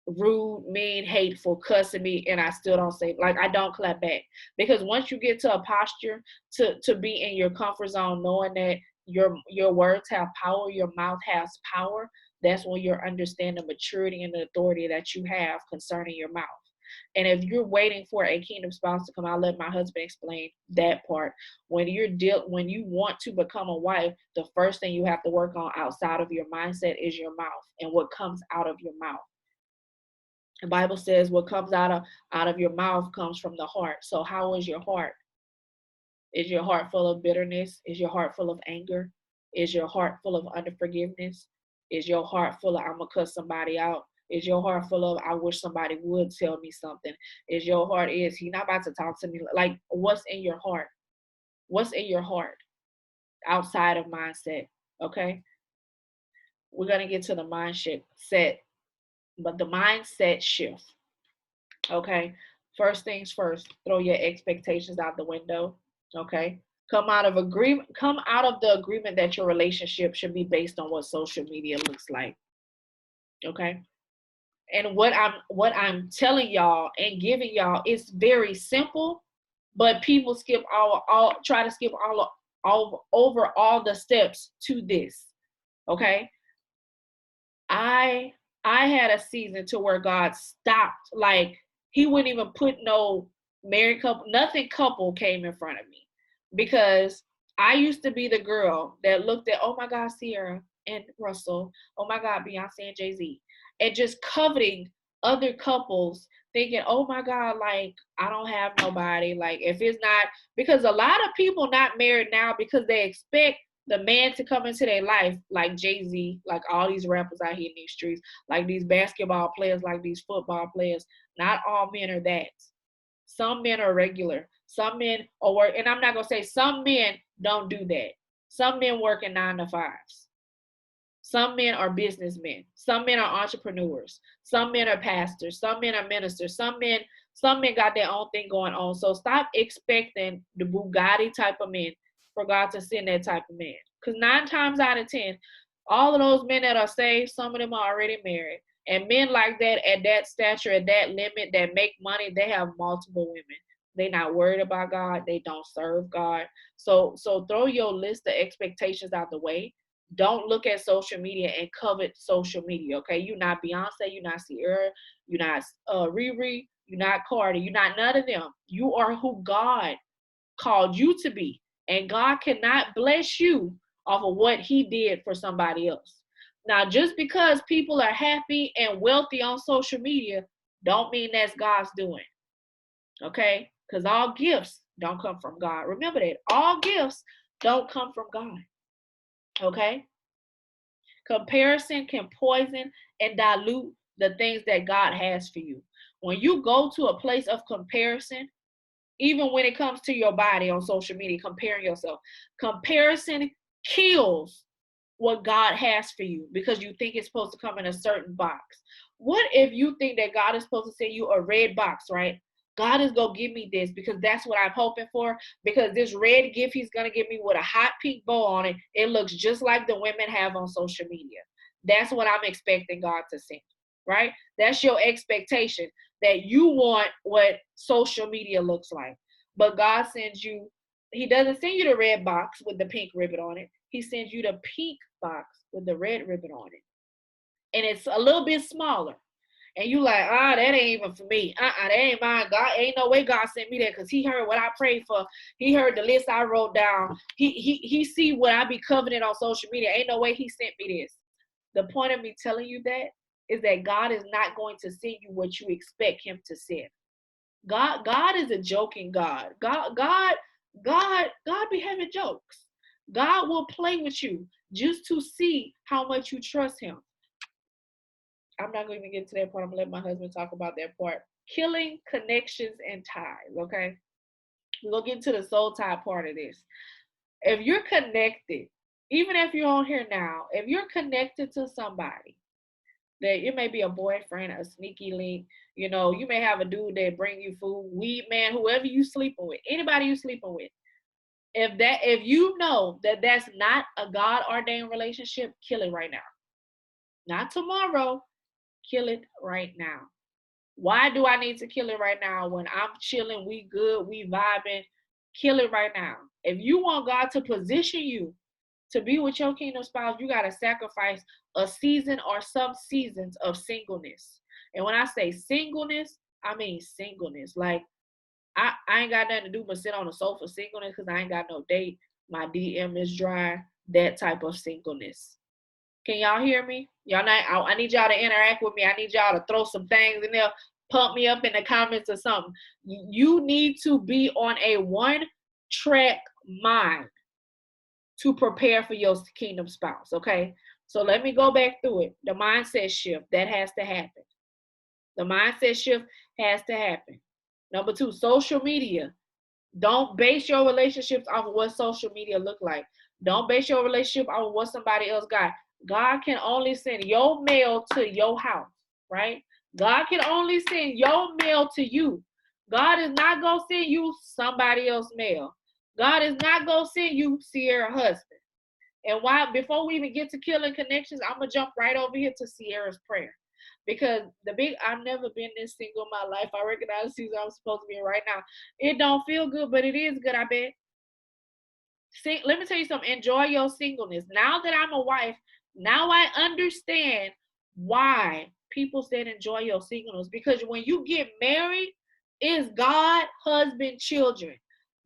rude, mean, hateful, cussing me, and I still don't say, like, I don't clap back. Because once you get to a posture to be in your comfort zone, knowing that your words have power, your mouth has power, that's when you're understanding the maturity and the authority that you have concerning your mouth. And if you're waiting for a kingdom spouse to come, I'll let my husband explain that part. When you want to become a wife, the first thing you have to work on outside of your mindset is your mouth and what comes out of your mouth. The Bible says what comes out of your mouth comes from the heart. So how is your heart? Is your heart full of bitterness? Is your heart full of anger? Is your heart full of unforgiveness? Is your heart full of I'm gonna cuss somebody out? Is your heart full of I wish somebody would tell me something? Is your heart he not about to talk to me? Like, what's in your heart? What's in your heart outside of mindset? Okay, we're gonna get to the mindset but the mindset shift. Okay, first things first, throw your expectations out the window. Okay, come out of the agreement that your relationship should be based on what social media looks like. Okay, and what I'm telling y'all and giving y'all is very simple, but people try to skip all over all the steps to this. Okay, I had a season to where God stopped, like he wouldn't even put no married couple, nothing couple came in front of me, because I used to be the girl that looked at, oh my God, Sierra and Russell, oh my God, Beyonce and Jay-Z, and just coveting other couples, thinking, oh my God, like I don't have nobody, like if it's not, because a lot of people not married now because they expect the man to come into their life, like Jay-Z, like all these rappers out here in these streets, like these basketball players, like these football players. Not all men are that. Some men are regular. Some men are work, and I'm not gonna say some men don't do that. Some men work in 9 to 5s. Some men are businessmen. Some men are entrepreneurs. Some men are pastors. Some men are ministers. Some men got their own thing going on. So stop expecting the Bugatti type of men for God to send that type of man. Because 9 times out of 10, all of those men that are saved, some of them are already married. And men like that, at that stature, at that limit, that make money, they have multiple women. They're not worried about God. They don't serve God. So throw your list of expectations out the way. Don't look at social media and covet social media, okay? You're not Beyonce, you're not Sierra, you're not Riri, you're not Cardi, you're not none of them. You are who God called you to be. And God cannot bless you off of what he did for somebody else. Now, just because people are happy and wealthy on social media, don't mean that's God's doing, okay? Because all gifts don't come from God. Remember that. All gifts don't come from God, okay? Comparison can poison and dilute the things that God has for you. When you go to a place of comparison, even when it comes to your body on social media, comparing yourself, comparison kills what God has for you because you think it's supposed to come in a certain box. What if you think that God is supposed to send you a red box, right? God is going to give me this because that's what I'm hoping for, because this red gift he's going to give me with a hot pink bow on it, it looks just like the women have on social media. That's what I'm expecting God to send, right? That's your expectation, that you want what social media looks like. But God sends you He doesn't send you the red box with the pink ribbon on it. He sends you the pink box with the red ribbon on it. And it's a little bit smaller. And you like, that ain't even for me. That ain't mine. God, ain't no way God sent me there, because he heard what I prayed for. He heard the list I wrote down. He see what I be coveting on social media. Ain't no way he sent me this. The point of me telling you that is that God is not going to send you what you expect him to send. God is a joking God. God be having jokes. God will play with you just to see how much you trust him. I'm not going to get to that part. I'm going to let my husband talk about that part. Killing connections and ties, okay? We're going to get to the soul tie part of this. If you're connected, even if you're on here now, if you're connected to somebody, that it may be a boyfriend, a sneaky link, you know, you may have a dude that bring you food, weed man, whoever you sleeping with, anybody you sleeping with. If you know that that's not a God ordained relationship, kill it right now. Not tomorrow. Kill it right now. Why do I need to kill it right now when I'm chilling, we good, we vibing? Kill it right now. If you want God to position you to be with your kingdom spouse, you got to sacrifice a season or some seasons of singleness. And when I say singleness, I mean singleness. Like, I ain't got nothing to do but sit on the sofa singleness because I ain't got no date. My DM is dry. That type of singleness. Can y'all hear me? Y'all not, I need y'all to interact with me. I need y'all to throw some things in there, pump me up in the comments or something. You need to be on a one-track mind to prepare for your kingdom spouse, okay? So let me go back through it. The mindset shift, that has to happen. The mindset shift has to happen. Number 2, social media. Don't base your relationships off of what social media look like. Don't base your relationship off of what somebody else got. God can only send your mail to your house, right? God can only send your mail to you. God is not going to send you somebody else's mail. God is not going to send you Sierra's husband. And why? Before we even get to killing connections, I'm going to jump right over here to Sierra's prayer. Because I've never been this single in my life. I recognize the season I'm supposed to be in right now. It don't feel good, but it is good, I bet. Let me tell you something. Enjoy your singleness. Now that I'm a wife, now I understand why people said enjoy your singleness. Because when you get married, it's God, husband, children.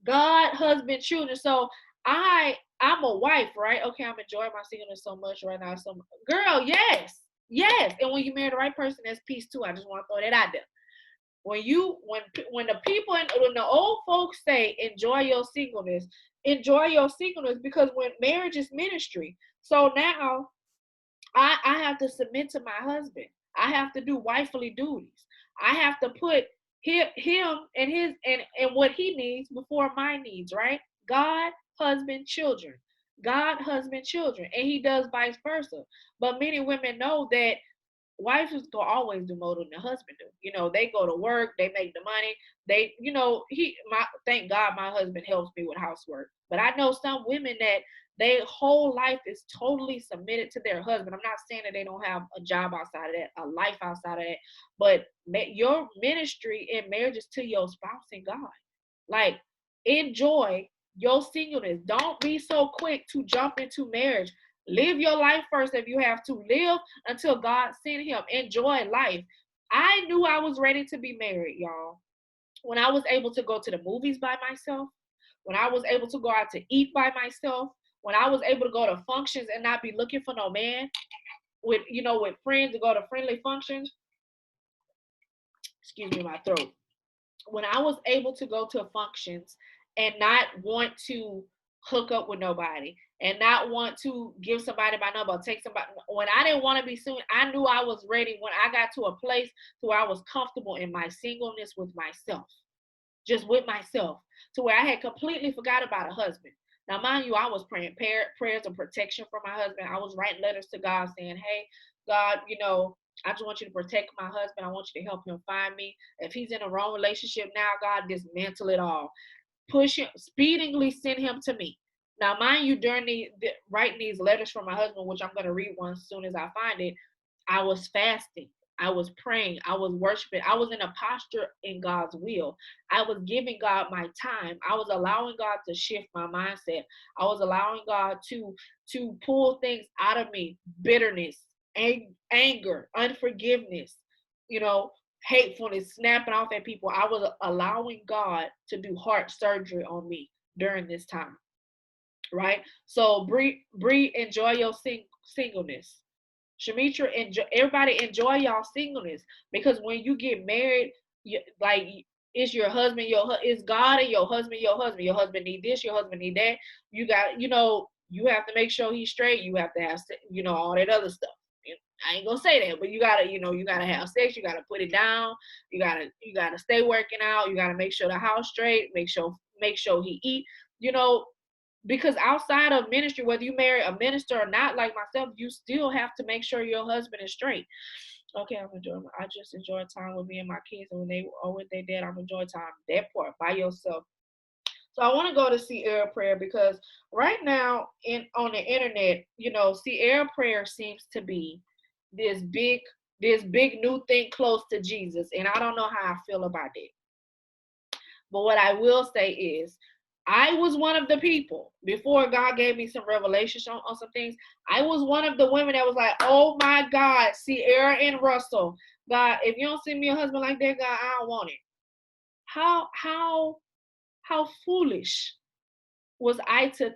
God, husband, children. So I'm a wife, right? Okay, I'm enjoying my singleness so much right now. So, girl, yes. Yes. And when you marry the right person, that's peace too. I just want to throw that out there. When the people when the old folks say enjoy your singleness, because when marriage is ministry. So now I have to submit to my husband. I have to do wifely duties. I have to put him and his and what he needs before my needs, right? God, husband, children. God, husband, children. And he does vice versa. But many women know that wives is gonna always do more than the husband do. You know, they go to work, they make the money. They, thank God my husband helps me with housework. But I know some women that their whole life is totally submitted to their husband. I'm not saying that they don't have a job outside of that, a life outside of that, but your ministry and marriage is to your spouse and God. Like, enjoy your singleness. Don't be so quick to jump into marriage. Live your life first if you have to. Live until God send him. Enjoy life. I knew I was ready to be married, y'all, when I was able to go to the movies by myself, when I was able to go out to eat by myself, when I was able to go to functions and not be looking for no man, with friends, to go to friendly functions. Excuse me, my throat. When I was able to go to functions and not want to hook up with nobody and not want to give somebody my number, take somebody, when I didn't want to be soon, I knew I was ready when I got to a place where I was comfortable in my singleness with myself, just with myself, to where I had completely forgot about a husband. Now, mind you, I was praying prayers of protection for my husband. I was writing letters to God saying, hey, God, I just want you to protect my husband. I want you to help him find me. If he's in a wrong relationship now, God, dismantle it all. Push him, speedily send him to me. Now, mind you, during writing these letters for my husband, which I'm going to read one as soon as I find it, I was fasting. I was praying. I was worshiping. I was in a posture in God's will. I was giving God my time. I was allowing God to shift my mindset. I was allowing God to pull things out of me, bitterness, anger, unforgiveness, hatefulness, snapping off at people. I was allowing God to do heart surgery on me during this time, right? So Bree, enjoy your singleness. Shamitra, everybody enjoy y'all singleness, because when you get married, like, it's your husband, it's God and your husband, your husband need this, your husband need that. You got, you have to make sure he's straight. You have to have, all that other stuff. I ain't gonna say that, but you gotta, you gotta have sex. You gotta put it down. You gotta stay working out. You gotta make sure the house straight. Make sure he eat. You know, because outside of ministry, whether you marry a minister or not, like myself, you still have to make sure your husband is straight. Okay, I just enjoy time with me and my kids, and when they are with their dad, I'm enjoying time. That part by yourself. So I want to go to Sierra Prayer, because right now on the internet, Sierra Prayer seems to be this big new thing close to Jesus, and I don't know how I feel about it. But what I will say is, I was one of the people, before God gave me some revelations on some things, I was one of the women that was like, oh my God, Sierra and Russell, God, if you don't send me a husband like that, God, I don't want it. How foolish was I to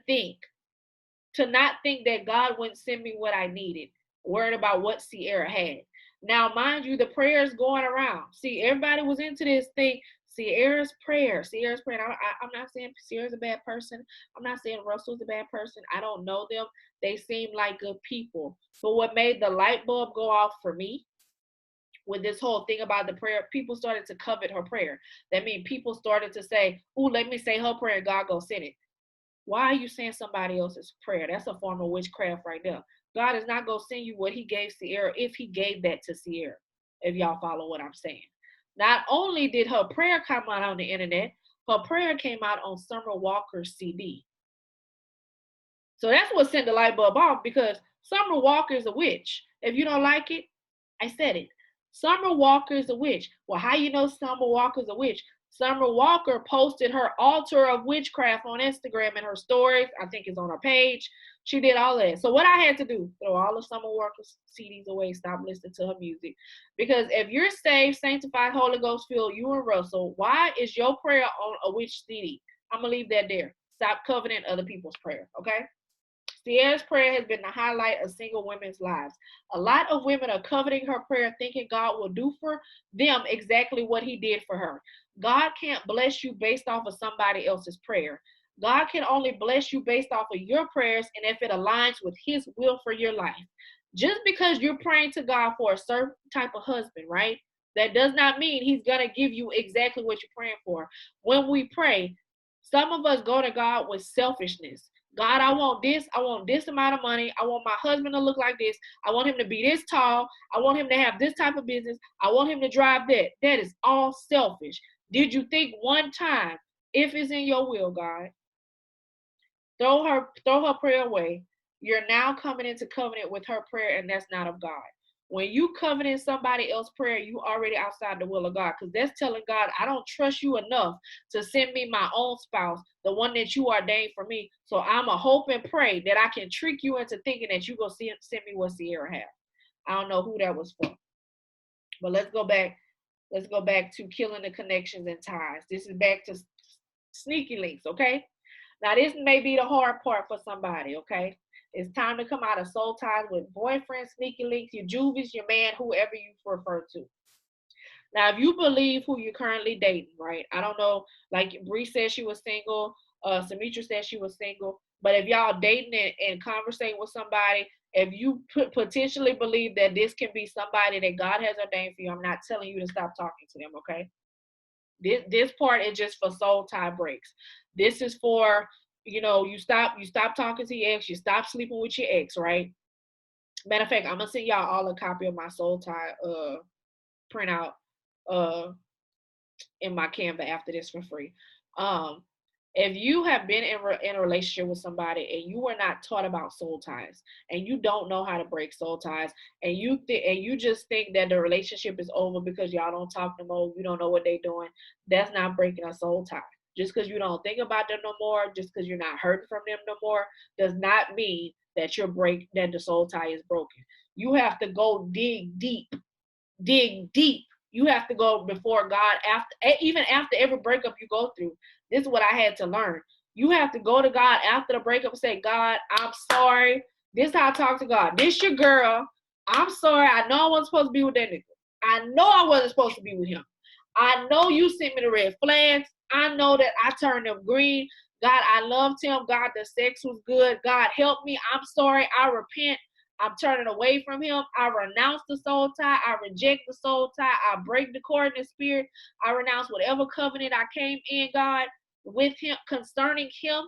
not think that God wouldn't send me what I needed, worried about what Sierra had. Now, mind you, the prayers going around. See, everybody was into this thing. Sierra's prayer. I'm not saying Sierra's a bad person. I'm not saying Russell's a bad person. I don't know them. They seem like good people. But what made the light bulb go off for me with this whole thing about the prayer, people started to covet her prayer. That means people started to say, "Ooh, let me say her prayer, God go send it." Why are you saying somebody else's prayer? That's a form of witchcraft right there. God is not going to send you what he gave Sierra if he gave that to Sierra, if y'all follow what I'm saying. Not only did her prayer come out on the internet, her prayer came out on Summer Walker's CD. So that's what sent the light bulb off, because Summer Walker is a witch. If you don't like it, I said it. Summer Walker is a witch. Well, how you know Summer Walker is a witch? Summer Walker posted her altar of witchcraft on Instagram and her stories. I think it's on her page. She did all that. So what I had to do, throw all of Summer Walker's CDs away, stop listening to her music. Because if you're saved, sanctified, Holy Ghost filled, you and Russell, why is your prayer on a witch CD? I'm going to leave that there. Stop coveting other people's prayer, okay? Sierra's prayer has been the highlight of single women's lives. A lot of women are coveting her prayer, thinking God will do for them exactly what he did for her. God can't bless you based off of somebody else's prayer. God can only bless you based off of your prayers and if it aligns with his will for your life. Just because you're praying to God for a certain type of husband, right? That does not mean he's going to give you exactly what you're praying for. When we pray, some of us go to God with selfishness. God, I want this amount of money. I want my husband to look like this. I want him to be this tall. I want him to have this type of business. I want him to drive that. That is all selfish. Did you think one time, if it's in your will, God, throw her prayer away. You're now coming into covenant with her prayer, and that's not of God. When you covenant somebody else's prayer, you already outside the will of God, because that's telling God, I don't trust you enough to send me my own spouse, the one that you ordained for me. So I'm a hope and pray that I can trick you into thinking that you go send me what Sierra has. I don't know who that was for. But let's go back. Let's go back to killing the connections and ties. This is back to sneaky links, okay? Now, this may be the hard part for somebody, okay? It's time to come out of soul ties with boyfriends, sneaky links, your juvies, your man, whoever you refer to. Now, if you believe who you're currently dating, right? I don't know, like Bree said she was single, Samitra said she was single, but if y'all dating and conversating with somebody, if you potentially believe that this can be somebody that God has ordained for you, I'm not telling you to stop talking to them, okay? This part is just for soul tie breaks. This is for, you stop talking to your ex, you stop sleeping with your ex, right? Matter of fact, I'm gonna send y'all all a copy of my soul tie printout in my Canva after this for free. If you have been in a relationship with somebody and you were not taught about soul ties, and you don't know how to break soul ties, and you just think that the relationship is over because y'all don't talk no more, you don't know what they're doing, that's not breaking a soul tie. Just because you don't think about them no more, just because you're not hurting from them no more, does not mean that that the soul tie is broken. You have to go dig deep. You have to go before God even after every breakup you go through. This is what I had to learn. You have to go to God after the breakup and say, God, I'm sorry. This is how I talk to God. This your girl. I'm sorry. I know I wasn't supposed to be with that nigga. I know I wasn't supposed to be with him. I know you sent me the red flags. I know that I turned them green. God, I loved him. God, the sex was good. God, help me. I'm sorry. I repent. I'm turning away from him. I renounce the soul tie. I reject the soul tie. I break the coordinate spirit. I renounce whatever covenant I came in, God, with him, concerning him.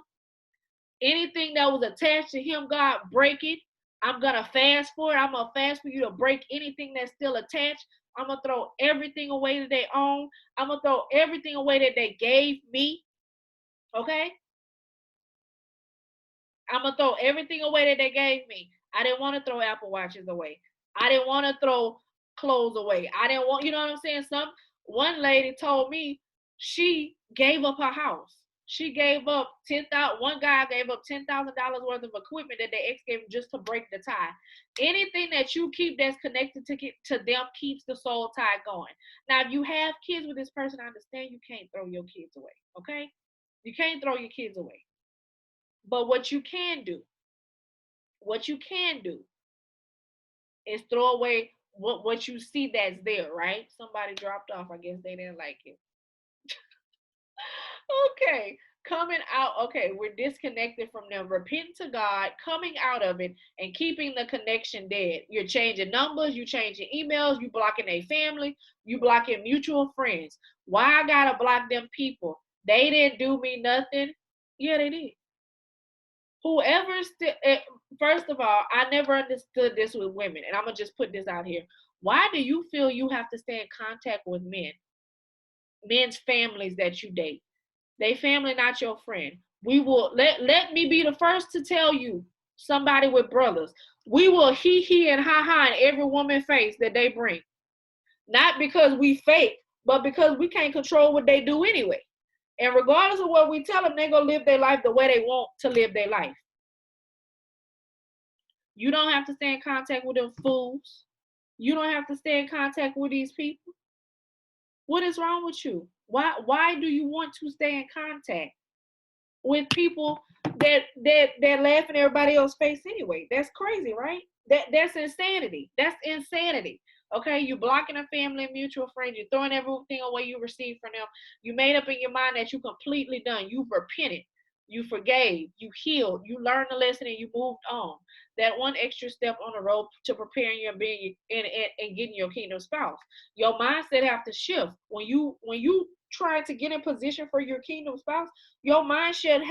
Anything that was attached to him, God, break it. I'm going to fast for it. I'm going to fast for you to break anything that's still attached. I'm going to throw everything away that they own. I'm going to throw everything away that they gave me. Okay? I'm going to throw everything away that they gave me. I didn't want to throw Apple Watches away. I didn't want to throw clothes away. I didn't want, you know what I'm saying? One lady told me she gave up her house. She gave up one guy gave up $10,000 worth of equipment that their ex gave him just to break the tie. Anything that you keep that's connected to them keeps the soul tie going. Now, if you have kids with this person, I understand you can't throw your kids away, okay? You can't throw your kids away. But what you can do is throw away what you see that's there, right? Somebody dropped off. I guess they didn't like it. Okay. Coming out, okay, we're disconnected from them. Repent to God, coming out of it, and keeping the connection dead. You're changing numbers, you changing emails, you blocking a family, you blocking mutual friends. Why I gotta block them people? They didn't do me nothing. Yeah, they did. First of all, I never understood this with women, and I'm gonna just put this out here. Why do you feel you have to stay in contact with men's families that you date? They family not your friend. We will let me be the first to tell you, somebody with brothers, we will he and ha in every woman face that they bring. Not because we fake, but because we can't control what they do anyway. And regardless of what we tell them, they're gonna live their life the way they want to live their life. You don't have to stay in contact with them fools. You don't have to stay in contact with these people. What is wrong with you? Why do you want to stay in contact with people that laugh in everybody else's face anyway? That's crazy, right? That's insanity. That's insanity. Okay, you blocking a family and mutual friend. You're throwing everything away you received from them. You made up in your mind that you completely done. You've repented. You forgave. You healed. You learned the lesson and you moved on. That one extra step on the road to preparing you and being and getting your kingdom spouse. Your mindset have to shift when you try to get in position for your kingdom spouse. Your mindset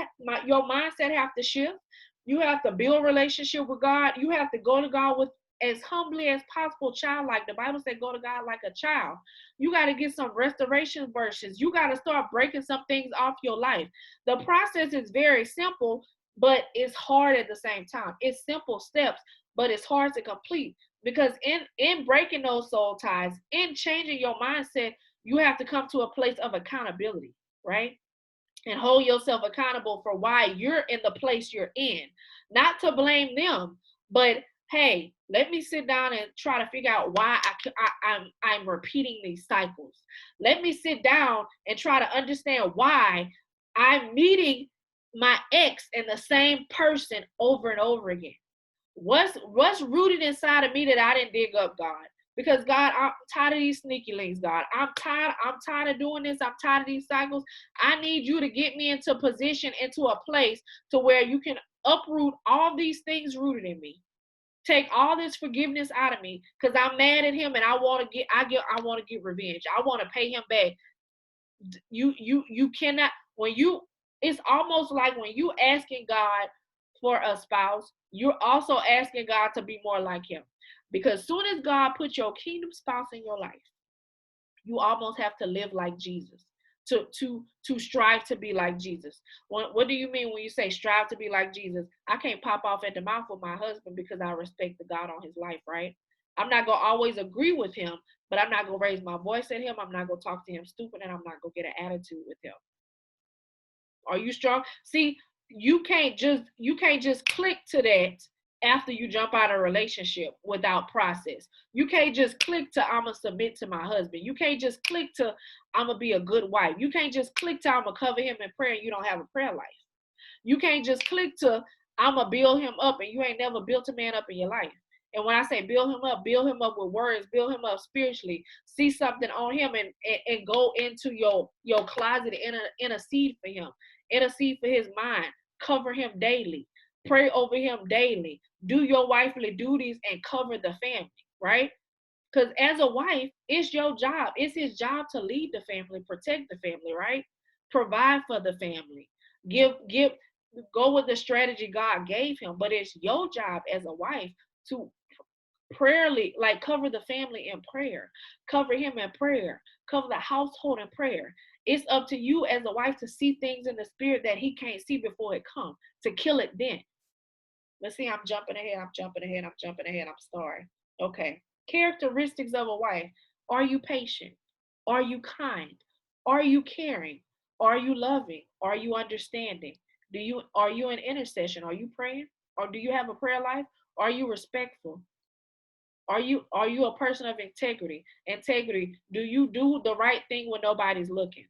have to shift. You have to build a relationship with God. You have to go to God with as humbly as possible, childlike. The Bible said go to God like a child. You got to get some restoration verses. You got to start breaking some things off your life. The process is very simple, but it's hard at the same time. It's simple steps, but it's hard to complete, because in breaking those soul ties, in changing your mindset, you have to come to a place of accountability, right? And hold yourself accountable for why you're in the place you're in. Not to blame them, but hey, let me sit down and try to figure out why I'm repeating these cycles. Let me sit down and try to understand why I'm meeting my ex and the same person over and over again. What's rooted inside of me that I didn't dig up, God? Because God, I'm tired of these sneaky links, God. I'm tired of doing this. I'm tired of these cycles. I need you to get me into position, into a place to where you can uproot all these things rooted in me. Take all this forgiveness out of me, because I'm mad at him and I want to get revenge. I want to pay him back. You cannot, it's almost like when you asking God for a spouse, you're also asking God to be more like him. Because soon as God puts your kingdom spouse in your life, you almost have to live like Jesus to strive to be like Jesus. What do you mean when you say strive to be like Jesus? I can't pop off at the mouth with my husband because I respect the God on his life, right? I'm not gonna always agree with him, but I'm not gonna raise my voice at him. I'm not gonna talk to him stupid, and I'm not gonna get an attitude with him. Are you strong? See, you can't just click to that after you jump out of a relationship without process. You can't just click to I'm gonna submit to my husband. You can't just click to I'm gonna be a good wife. You can't just click to I'm gonna cover him in prayer and you don't have a prayer life. You can't just click to I'm gonna build him up and you ain't never built a man up in your life. And when I say build him up with words, build him up spiritually. See something on him and go into your closet and intercede for him. Intercede for his mind. Cover him daily. Pray over him daily. Do your wifely duties and cover the family, right? Because as a wife, it's your job. It's his job to lead the family, protect the family, right? Provide for the family. Go with the strategy God gave him. But it's your job as a wife to prayerly, like cover the family in prayer, cover him in prayer, cover the household in prayer. It's up to you as a wife to see things in the spirit that he can't see before it comes, to kill it then. Let's see, I'm jumping ahead. I'm sorry. Okay. Characteristics of a wife. Are you patient? Are you kind? Are you caring? Are you loving? Are you understanding? Are you an intercession? Are you praying? Or do you have a prayer life? Are you respectful? Are you a person of integrity? Integrity. Do you do the right thing when nobody's looking?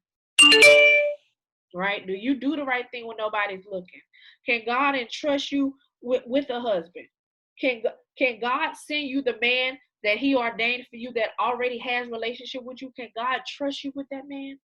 Right? Do you do the right thing when nobody's looking? Can God entrust you with a husband? Can God send you the man that he ordained for you that already has relationship with you? Can God trust you with that man?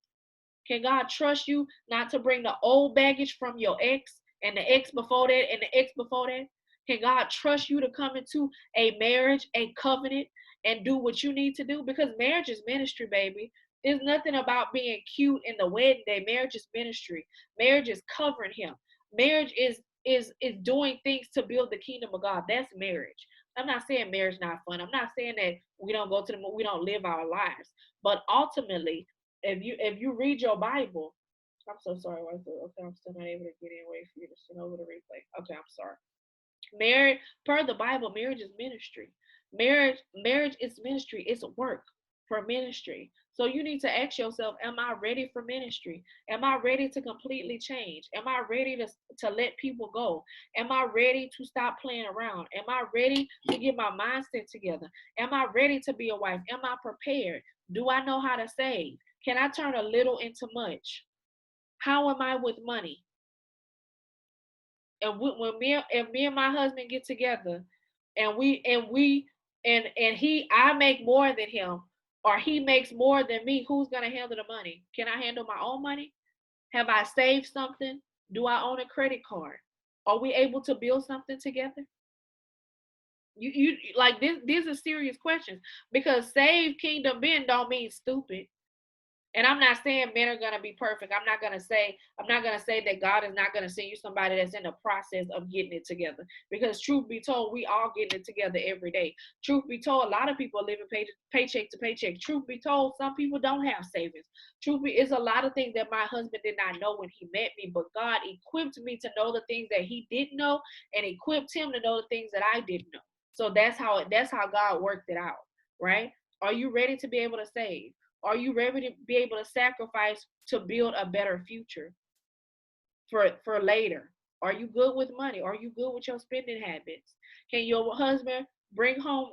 Can God trust you not to bring the old baggage from your ex and the ex before that and the ex before that? Can God trust you to come into a marriage, a covenant, and do what you need to do? Because marriage is ministry, baby. There's nothing about being cute in the wedding day. Marriage is ministry. Marriage is covering him. Marriage is doing things to build the kingdom of God. That's marriage. I'm not saying marriage is not fun. I'm not saying that we don't go to we don't live our lives. But ultimately, if you read your Bible, I'm so sorry. Okay, I'm still not able to get in. Wait for you to send over the replay. Okay, I'm sorry. Marriage, per the Bible, marriage is ministry. Marriage is ministry. It's work for ministry. So you need to ask yourself, am I ready for ministry? Am I ready to completely change? Am I ready to let people go? Am I ready to stop playing around? Am I ready to get my mindset together? Am I ready to be a wife? Am I prepared? Do I know how to save? Can I turn a little into much? How am I with money? And if me and my husband get together, and I make more than him, or he makes more than me, who's gonna handle the money? Can I handle my own money? Have I saved something? Do I own a credit card? Are we able to build something together? You like this? These are serious questions, because save kingdom men don't mean stupid. And I'm not saying men are gonna be perfect. I'm not gonna say that God is not gonna send you somebody that's in the process of getting it together. Because truth be told, we all getting it together every day. Truth be told, a lot of people are living paycheck to paycheck. Truth be told, some people don't have savings. It's a lot of things that my husband did not know when he met me, but God equipped me to know the things that he didn't know, and equipped him to know the things that I didn't know. So that's how God worked it out, right? Are you ready to be able to save? Are you ready to be able to sacrifice to build a better future for later? Are you good with money? Are you good with your spending habits? Can your husband bring home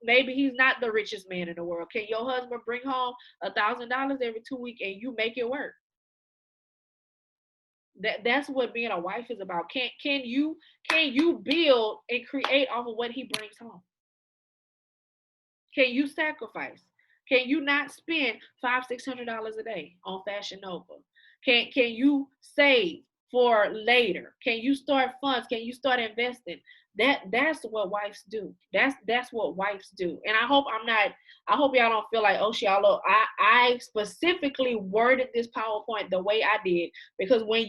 maybe he's not the richest man in the world. Can your husband bring home $1,000 every 2 weeks and you make it work? That's what being a wife is about. Can you build and create off of what he brings home? Can you sacrifice? Can you not spend $500-$600 a day on Fashion Nova? Can you save for later? Can you start funds? Can you start investing? That's what wives do. That's what wives do. And I hope y'all don't feel like, oh, Shiloh, I specifically worded this PowerPoint the way I did, because when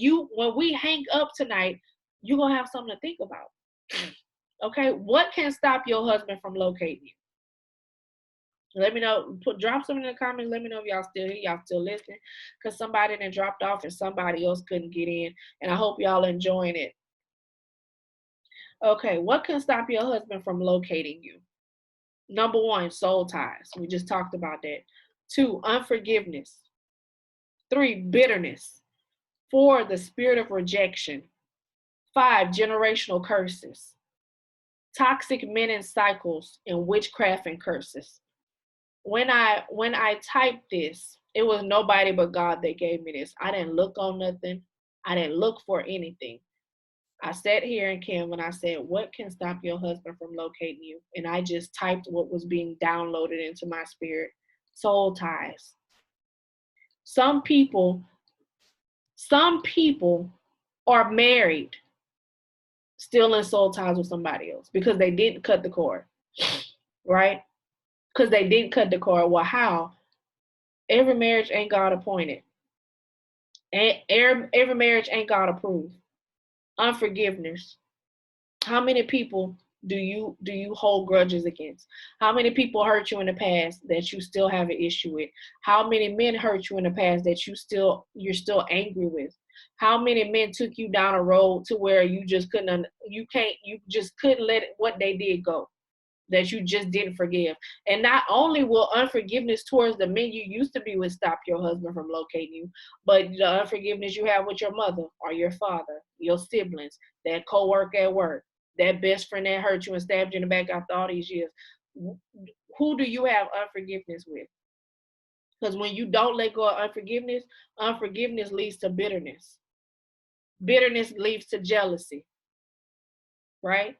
we hang up tonight, you're gonna have something to think about. Okay, what can stop your husband from locating you? Let me know. Drop some in the comments. Let me know if y'all still here. Y'all still listening. Because somebody then dropped off and somebody else couldn't get in. And I hope y'all enjoying it. Okay, what can stop your husband from locating you? Number one, soul ties. We just talked about that. Two, unforgiveness. Three, bitterness. Four, the spirit of rejection. Five, generational curses. Toxic men and cycles and witchcraft and curses. When I typed this, it was nobody but God that gave me this. I didn't look on nothing. I didn't look for anything. I sat here and Kim and I said, what can stop your husband from locating you? And I just typed what was being downloaded into my spirit. Soul ties. Some people, some people are married still in soul ties with somebody else because they didn't cut the cord, right? Because they didn't cut the cord. Well, how? Every marriage ain't God appointed. Every marriage ain't God approved. Unforgiveness. How many people do you hold grudges against? How many people hurt you in the past that you still have an issue with? How many men hurt you in the past that you're still angry with? How many men took you down a road to where you just couldn't let what they did go? That you just didn't forgive. And not only will unforgiveness towards the men you used to be with stop your husband from locating you, but the unforgiveness you have with your mother or your father, your siblings, that co-worker at work, that best friend that hurt you and stabbed you in the back after all these years. Who do you have unforgiveness with? Because when you don't let go of unforgiveness, unforgiveness leads to bitterness. Bitterness leads to jealousy, right?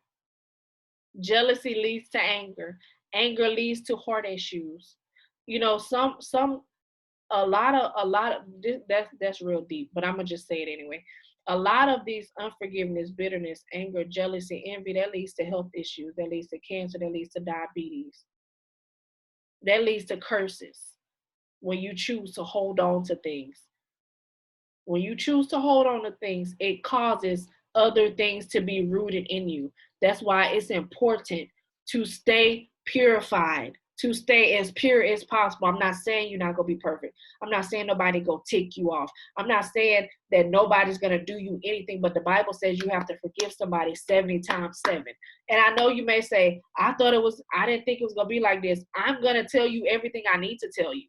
Jealousy leads to anger. Anger leads to heart issues. You know, a lot of this, that's real deep, but I'm gonna just say it anyway. A lot of these unforgiveness, bitterness, anger, jealousy, envy, that leads to health issues, that leads to cancer, that leads to diabetes, that leads to curses when you choose to hold on to things. When you choose to hold on to things, it causes other things to be rooted in you. That's why it's important to stay purified, to stay as pure as possible. I'm not saying you're not going to be perfect. I'm not saying nobody going to tick you off. I'm not saying that nobody's going to do you anything, but the Bible says you have to forgive somebody 70 times 7. And I know you may say, I didn't think it was going to be like this. I'm going to tell you everything I need to tell you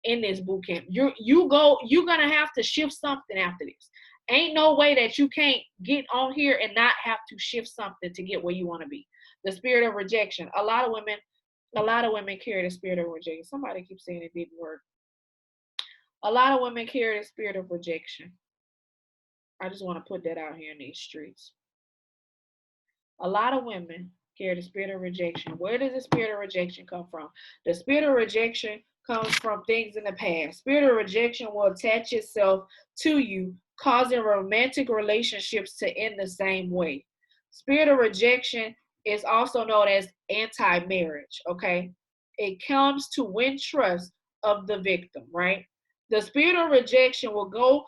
in this boot camp. You're gonna have to shift something after this. Ain't no way that you can't get on here and not have to shift something to get where you want to be. The spirit of rejection. A lot of women carry the spirit of rejection. Somebody keeps saying it didn't work. A lot of women carry the spirit of rejection. I just want to put that out here in these streets. A lot of women carry the spirit of rejection. Where does the spirit of rejection come from? The spirit of rejection comes from things in the past. Spirit of rejection will attach itself to you, causing romantic relationships to end the same way. Spirit of rejection is also known as anti-marriage, okay? It comes to win trust of the victim, right? The spirit of rejection will go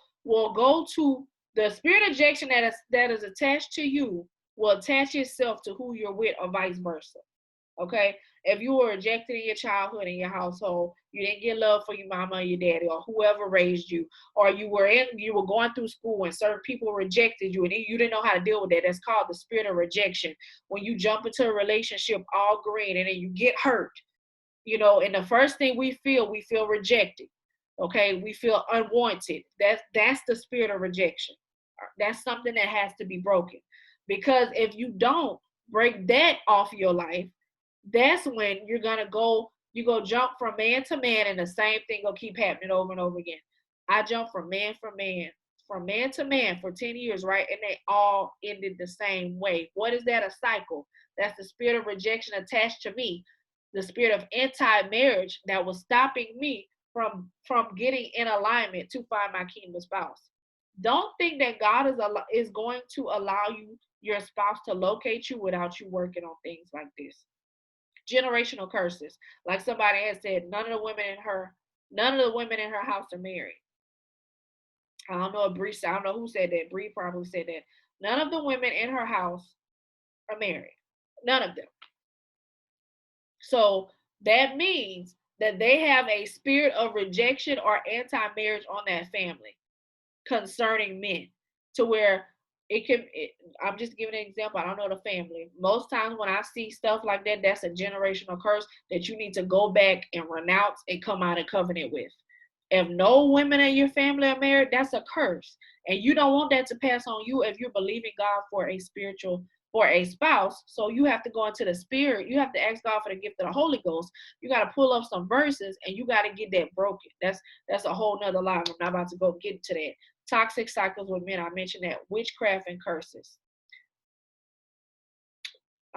to the spirit of rejection that is attached to you will attach itself to who you're with or vice versa. Okay? If you were rejected in your childhood in your household, you didn't get love for your mama or your daddy or whoever raised you, or you were going through school and certain people rejected you and you didn't know how to deal with that. That's called the spirit of rejection. When you jump into a relationship all green and then you get hurt, and the first thing we feel rejected. Okay, we feel unwanted. That's the spirit of rejection. That's something that has to be broken. Because if you don't break that off your life, that's when you go jump from man to man, and the same thing will keep happening over and over again. I jumped from man to man for 10 years, right? And they all ended the same way. What is that? A cycle. That's the spirit of rejection attached to me, the spirit of anti-marriage that was stopping me from getting in alignment to find my kingdom spouse. Don't think that God is going to allow your spouse to locate you without you working on things like this. Generational curses. Like somebody has said, none of the women in her house are married. I don't know if Bree, I don't know who said that. Bree probably said that. None of the women in her house are married. None of them. So that means that they have a spirit of rejection or anti-marriage on that family concerning men, to where I'm just giving an example. I don't know the family. Most times when I see stuff like that, that's a generational curse that you need to go back and renounce and come out of covenant with. If no women in your family are married, that's a curse. And you don't want that to pass on you if you're believing God for a spouse. So you have to go into the spirit. You have to ask God for the gift of the Holy Ghost. You got to pull up some verses and you got to get that broken. That's a whole nother line. I'm not about to go get to that. Toxic cycles with men. I mentioned that. Witchcraft and curses.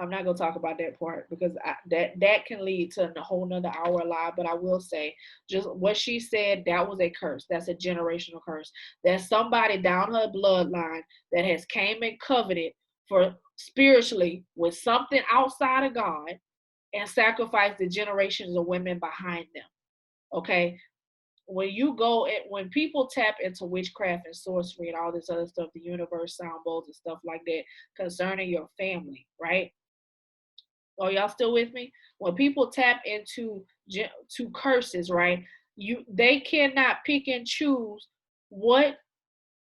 I'm not gonna talk about that part because that can lead to a whole nother hour live. But I will say, just what she said, that was a curse. That's a generational curse. That's somebody down her bloodline that has came and covenanted for spiritually with something outside of God and sacrificed the generations of women behind them. Okay, when people tap into witchcraft and sorcery and all this other stuff, the universe sound bowls and stuff like that concerning your family, right? Are y'all still with me? When people tap into to curses, right? They cannot pick and choose what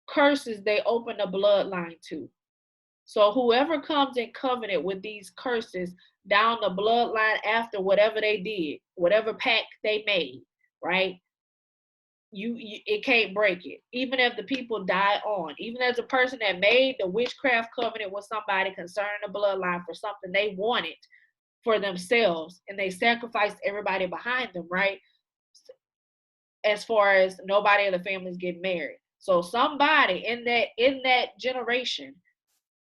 curses they open the bloodline to. So whoever comes in covenant with these curses down the bloodline after whatever they did, whatever pact they made, right? You it can't break it. Even if the people die on, even as a person that made the witchcraft covenant with somebody concerning the bloodline for something they wanted for themselves and they sacrificed everybody behind them, right? As far as nobody in the families getting married. So somebody in that generation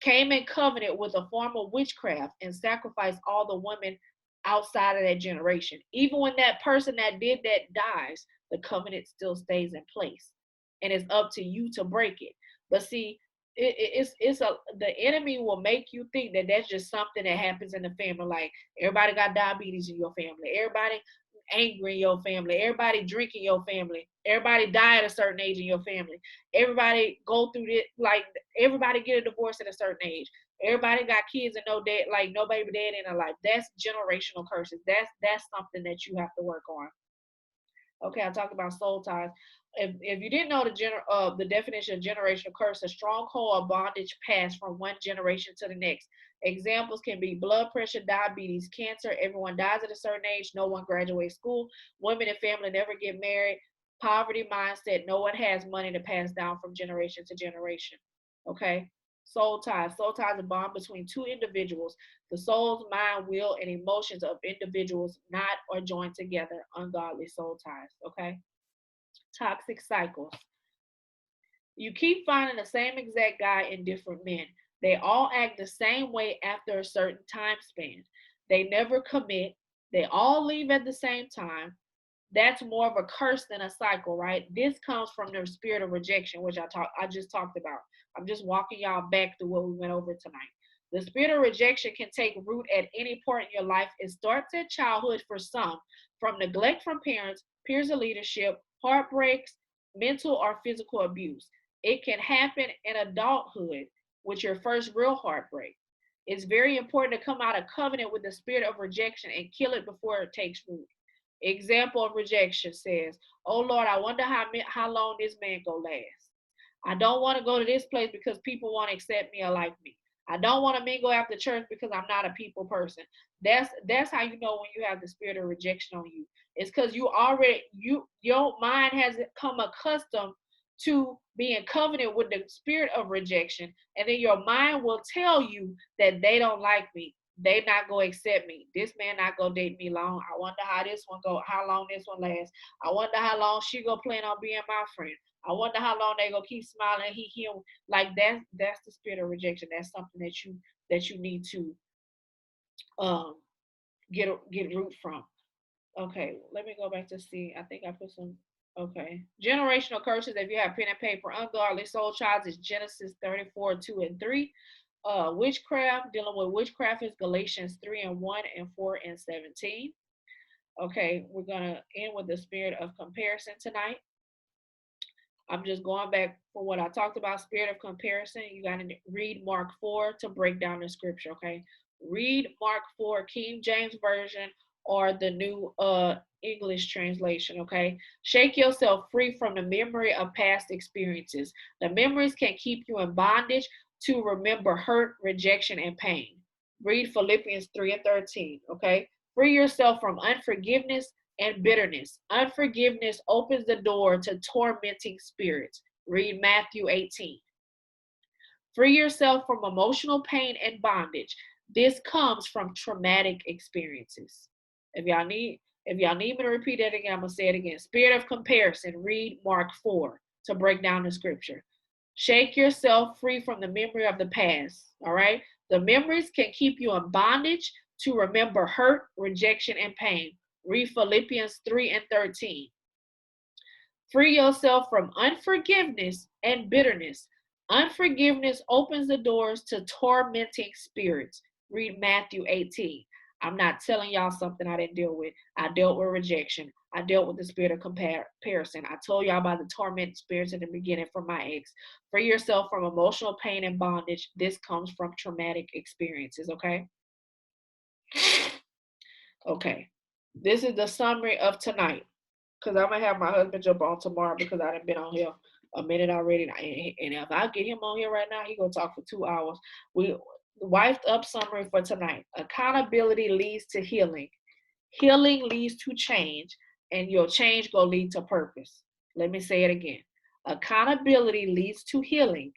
came in covenant with a form of witchcraft and sacrificed all the women outside of that generation. Even when that person that did that dies, the covenant still stays in place. And it's up to you to break it. But see, the enemy will make you think that that's just something that happens in the family. Like everybody got diabetes in your family, everybody angry in your family, everybody drink in your family, everybody die at a certain age in your family, everybody go through this, like everybody get a divorce at a certain age, everybody got kids and no dad, like no baby dad in their life. That's generational curses. That's something that you have to work on. Okay, I talked about soul ties. If you didn't know the definition of generational curse, a stronghold of bondage passed from one generation to the next. Examples can be blood pressure, diabetes, cancer. Everyone dies at a certain age. No one graduates school. Women and family never get married. Poverty mindset. No one has money to pass down from generation to generation. Okay. Soul ties. Soul ties are a bond between two individuals. The soul's mind, will, and emotions of individuals not or joined together. Ungodly soul ties. Okay. Toxic cycles. You keep finding the same exact guy in different men. They all act the same way after a certain time span. They never commit. They all leave at the same time. That's more of a curse than a cycle, right? This comes from the spirit of rejection, which I just talked about. I'm just walking y'all back to what we went over tonight. The spirit of rejection can take root at any point in your life. It starts at childhood for some, from neglect from parents, peers of leadership, heartbreaks, mental or physical abuse. It can happen in adulthood with your first real heartbreak. It's very important to come out of covenant with the spirit of rejection and kill it before it takes root. Example of rejection says, "Oh Lord, I wonder how long this man gonna last. I don't want to go to this place because people want to accept me or like me. I don't want to mingle after church because I'm not a people person." That's how you know when you have the spirit of rejection on you. It's because your mind has come accustomed to being covenant with the spirit of rejection, and then your mind will tell you that they don't like me. They not gonna accept me. This man not gonna date me long. I wonder how this one go, how long this one lasts. I wonder how long she gonna plan on being my friend. I wonder how long they gonna keep smiling. He like that's the spirit of rejection. That's something that you need to um get root from. Okay, let me go back to see. I think I put some. Okay, generational curses. If you have pen and paper, ungodly soul ties is Genesis 34:2 and 3. Witchcraft, dealing with witchcraft is Galatians 3:1 and 4 and 17. Okay, we're gonna end with the spirit of comparison tonight. I'm just going back for what I talked about, spirit of comparison. You got to read Mark 4 to break down the scripture, okay? Read Mark 4, King James Version or the new English translation, okay? Shake yourself free from the memory of past experiences. The memories can keep you in bondage to remember hurt, rejection, and pain. Read Philippians 3 and 13, okay? Free yourself from unforgiveness and bitterness. Unforgiveness opens the door to tormenting spirits. Read Matthew 18. Free yourself from emotional pain and bondage. This comes from traumatic experiences. If y'all need me to repeat that again, I'm gonna say it again. Spirit of comparison, read Mark 4 to break down the scripture. Shake yourself free from the memory of the past. All right. The memories can keep you in bondage to remember hurt, rejection, and pain. Read Philippians 3 and 13. Free yourself from unforgiveness and bitterness. Unforgiveness opens the doors to tormenting spirits. Read Matthew 18. I'm not telling y'all something I didn't deal with. I dealt with rejection. I dealt with the spirit of comparison. I told y'all about the tormenting spirits in the beginning from my ex. Free yourself from emotional pain and bondage. This comes from traumatic experiences, okay? Okay. This is the summary of tonight. Because I'm going to have my husband jump on tomorrow because I done been on here a minute already. And if I get him on here right now, he going to talk for 2 hours. We wifed up summary for tonight. Accountability leads to healing. Healing leads to change. And your change going to lead to purpose. Let me say it again. Accountability leads to healing.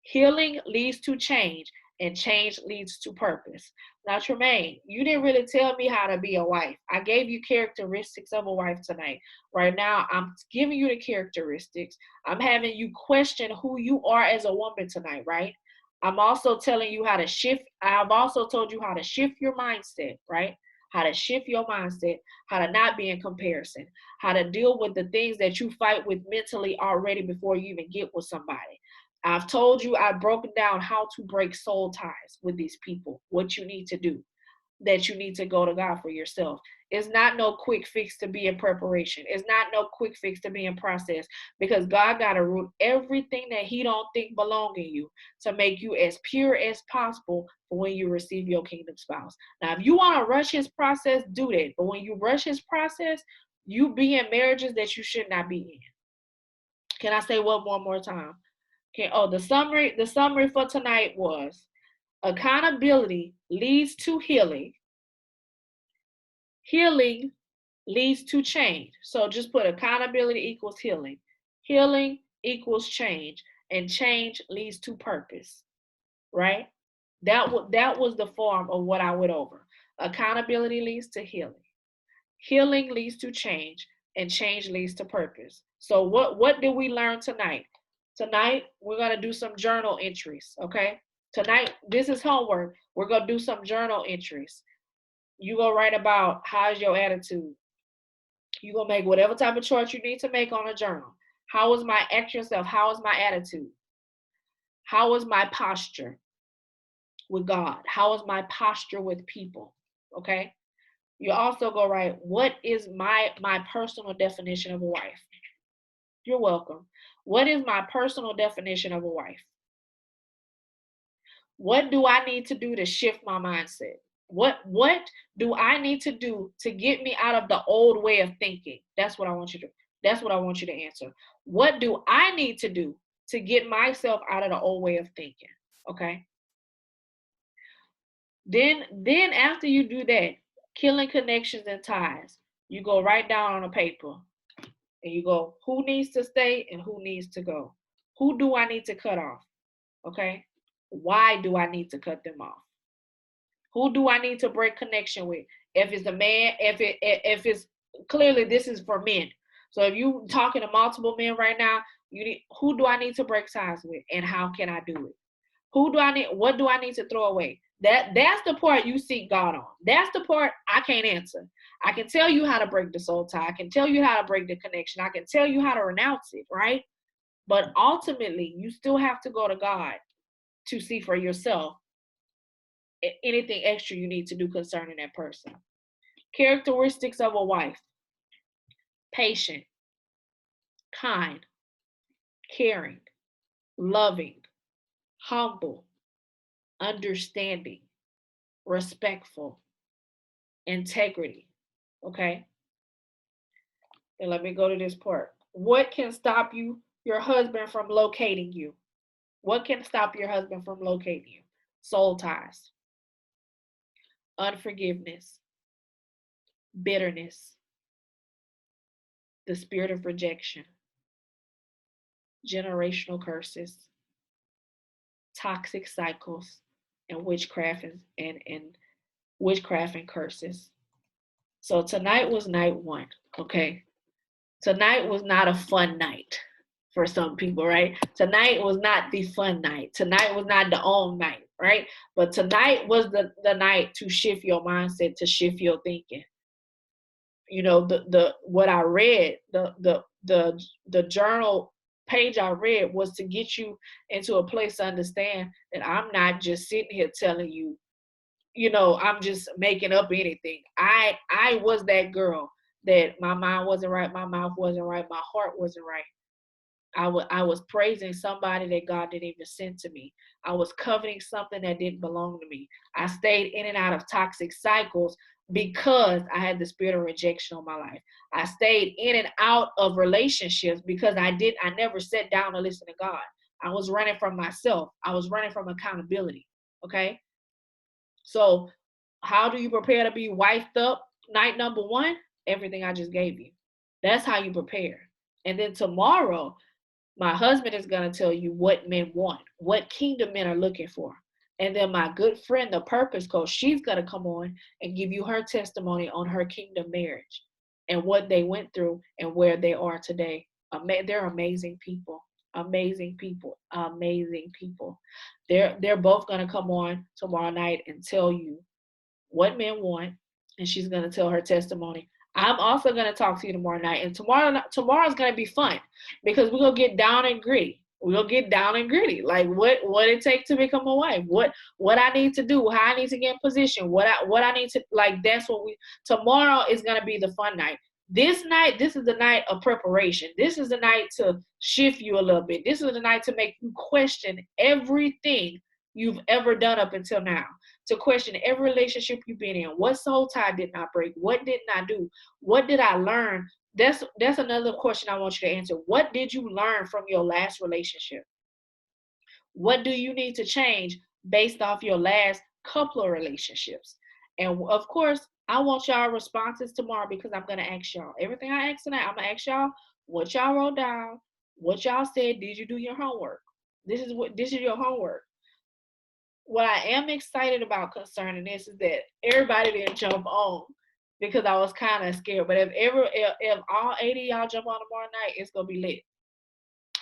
Healing leads to change. And change leads to purpose. Now, Tremaine, you didn't really tell me how to be a wife. I gave you characteristics of a wife tonight. Right now, I'm giving you the characteristics. I'm having you question who you are as a woman tonight, right? I'm also telling you how to shift. I've also told you how to shift your mindset, right? How to shift your mindset, how to not be in comparison, how to deal with the things that you fight with mentally already before you even get with somebody. I've told you, I've broken down how to break soul ties with these people, what you need to do, that you need to go to God for yourself. It's not no quick fix to be in preparation. It's not no quick fix to be in process because God got to root everything that he don't think belong in you to make you as pure as possible for when you receive your kingdom spouse. Now, if you want to rush his process, do that. But when you rush his process, you be in marriages that you should not be in. Can I say one more time? Okay. Oh, the summary for tonight was accountability leads to healing. Healing leads to change. So just put accountability equals healing. Healing equals change. And change leads to purpose. Right? That was the form of what I went over. Accountability leads to healing. Healing leads to change. And change leads to purpose. So what did we learn tonight? Tonight, we're going to do some journal entries, okay? Tonight, this is homework. We're going to do some journal entries. You go write about how's your attitude. You go make whatever type of choice you need to make on a journal. How is my ask yourself, how is my attitude? How is my posture with God? How is my posture with people? Okay? You also go write, what is my personal definition of a wife? You're welcome. What is my personal definition of a wife? What do I need to do to shift my mindset? What do I need to do to get me out of the old way of thinking? That's what I want you to answer. What do I need to do to get myself out of the old way of thinking? Okay? Then after you do that, killing connections and ties, you go right down on a paper and you go, who needs to stay and who needs to go? Who do I need to cut off? Okay? Why do I need to cut them off? Who do I need to break connection with? If it's a man, if it's clearly this is for men. So if you talking to multiple men right now, who do I need to break ties with and how can I do it? What do I need to throw away? That's the part you seek God on. That's the part I can't answer. I can tell you how to break the soul tie. I can tell you how to break the connection. I can tell you how to renounce it, right? But ultimately, you still have to go to God to see for yourself anything extra you need to do concerning that person. Characteristics of a wife: patient, kind, caring, loving, humble, understanding, respectful, integrity. Okay? And let me go to this part. What can stop your husband from locating you? What can stop your husband from locating you? Soul ties, unforgiveness, bitterness, the spirit of rejection, generational curses, toxic cycles, and and witchcraft and curses. So tonight was night one. Okay. Tonight was not a fun night for some people, right? Tonight was not the fun night. Tonight was not the on night, right? But tonight was the night to shift your mindset, to shift your thinking. You know, the what I read, the journal page I read was to get you into a place to understand that I'm not just sitting here telling you, you know, I'm just making up anything. I was that girl that my mind wasn't right, my mouth wasn't right, my heart wasn't right. I was praising somebody that God didn't even send to me. I was coveting something that didn't belong to me. I stayed in and out of toxic cycles because I had the spirit of rejection on my life. I stayed in and out of relationships because I never sat down to listen to God. I was running from myself. I was running from accountability. Okay. So how do you prepare to be wifed up night number one? Everything I just gave you. That's how you prepare. And then tomorrow, my husband is going to tell you what men want, what kingdom men are looking for. And then my good friend, the purpose coach, she's going to come on and give you her testimony on her kingdom marriage and what they went through and where they are today. They're amazing people, amazing people, amazing people. They're both going to come on tomorrow night and tell you what men want, and she's going to tell her testimony. I'm also going to talk to you tomorrow night, and tomorrow's going to be fun because we're going to get down and gritty. We're going to get down and gritty, like what it takes to become a wife, what I need to do, how I need to get in position, what I need to, like, that's what tomorrow is going to be the fun night. This night, this is the night of preparation. This is the night to shift you a little bit. This is the night to make you question everything you've ever done up until now, to question every relationship you've been in. What soul tie did not break? What didn't I do? What did I learn? That's another question I want you to answer. What did you learn from your last relationship? What do you need to change based off your last couple of relationships? And of course, I want y'all responses tomorrow because I'm going to ask y'all. Everything I ask tonight, I'm going to ask y'all what y'all wrote down, what y'all said. Did you do your homework? This is your homework. What I am excited about concerning this is that everybody didn't jump on because I was kind of scared. But if all 80 of y'all jump on tomorrow night, it's gonna be lit.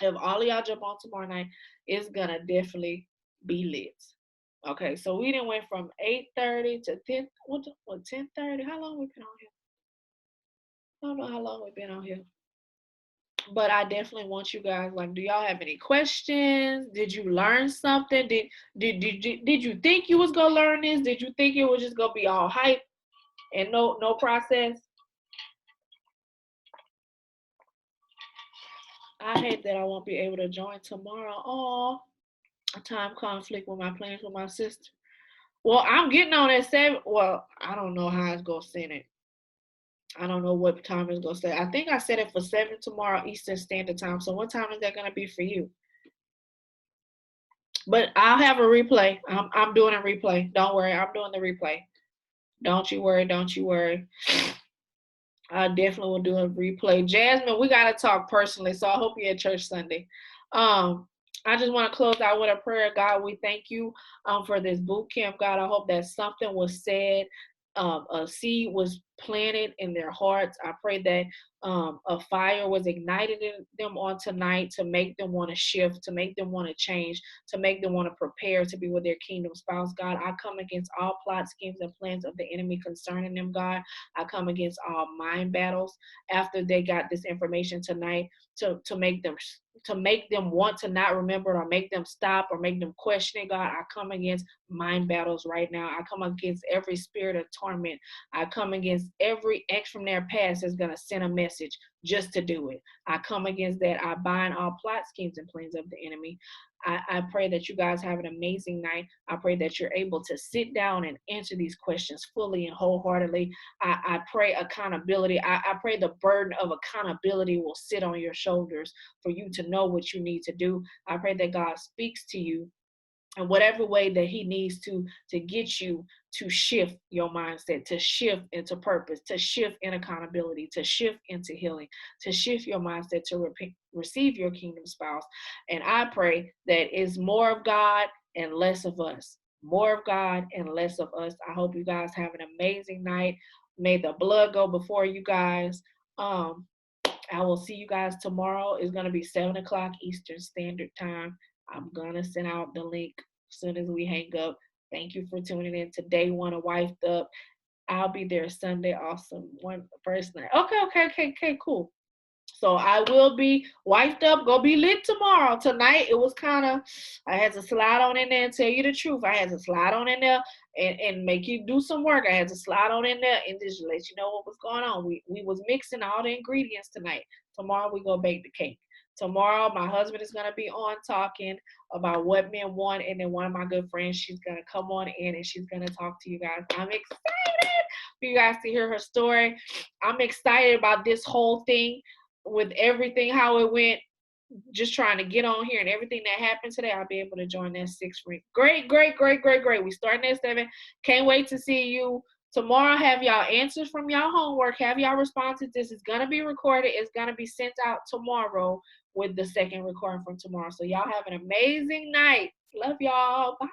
If all of y'all jump on tomorrow night, it's gonna definitely be lit. Okay, so we didn't went from 8:30 to 10. What 10:30? How long we been on here? I don't know how long we've been on here. But I definitely want you guys, like, do y'all have any questions? Did you learn something? Did you think you was gonna learn this? Did you think it was just gonna be all hype and no process? I hate that I won't be able to join tomorrow. Oh, a time conflict with my plans with my sister. Well, I'm getting on at 7. Well, I don't know how it's gonna send it. I don't know what time it's gonna say. I think I set it for 7 tomorrow Eastern Standard Time. So what time is that gonna be for you? But I'll have a replay. I'm doing a replay. Don't worry, I'm doing the replay. Don't you worry. Don't you worry. I definitely will do a replay. Jasmine, we gotta talk personally. So I hope you're at church Sunday. I just want to close out with a prayer. God, we thank you for this boot camp. God, I hope that something was said, a seed was planted in their hearts. I pray that a fire was ignited in them on tonight to make them want to shift, to make them want to change, to make them want to prepare to be with their kingdom spouse. God, I come against all plots, schemes, and plans of the enemy concerning them, God. I come against all mind battles after they got this information tonight to make them want to not remember it, or make them stop, or make them question it. God, I come against mind battles right now. I come against every spirit of torment. I come against against every ex from their past that's going to send a message just to do it. I come against that. I bind all plot, schemes, and plans of the enemy. I pray that you guys have an amazing night. I pray that you're able to sit down and answer these questions fully and wholeheartedly. I pray accountability. I pray the burden of accountability will sit on your shoulders for you to know what you need to do. I pray that God speaks to you in whatever way that he needs to get you to shift your mindset, to shift into purpose, to shift in accountability, to shift into healing, to shift your mindset to receive your kingdom spouse. And I pray that it's more of God and less of us. More of God and less of us. I hope you guys have an amazing night. May the blood go before you guys. I will see you guys tomorrow. It's going to be 7 o'clock Eastern Standard Time. I'm going to send out the link as soon as we hang up. Thank you for tuning in to day one of Wifed Up. I'll be there Sunday. Awesome. First night. Okay, cool. So I will be wifed up, go be lit tomorrow. Tonight, it was kind of, I had to slide on in there and tell you the truth. I had to slide on in there and make you do some work. I had to slide on in there and just let you know what was going on. We was mixing all the ingredients tonight. Tomorrow, we go bake the cake. Tomorrow, my husband is going to be on talking about what men want. And then one of my good friends, she's going to come on in and she's going to talk to you guys. I'm excited for you guys to hear her story. I'm excited about this whole thing. With everything, how it went, just trying to get on here and everything that happened today, I'll be able to join that 6th ring. Great. We starting at 7. Can't wait to see you tomorrow. Have y'all answers from y'all homework. Have y'all respond to this. It's going to be recorded. It's going to be sent out tomorrow with the second recording from tomorrow. So y'all have an amazing night. Love y'all. Bye.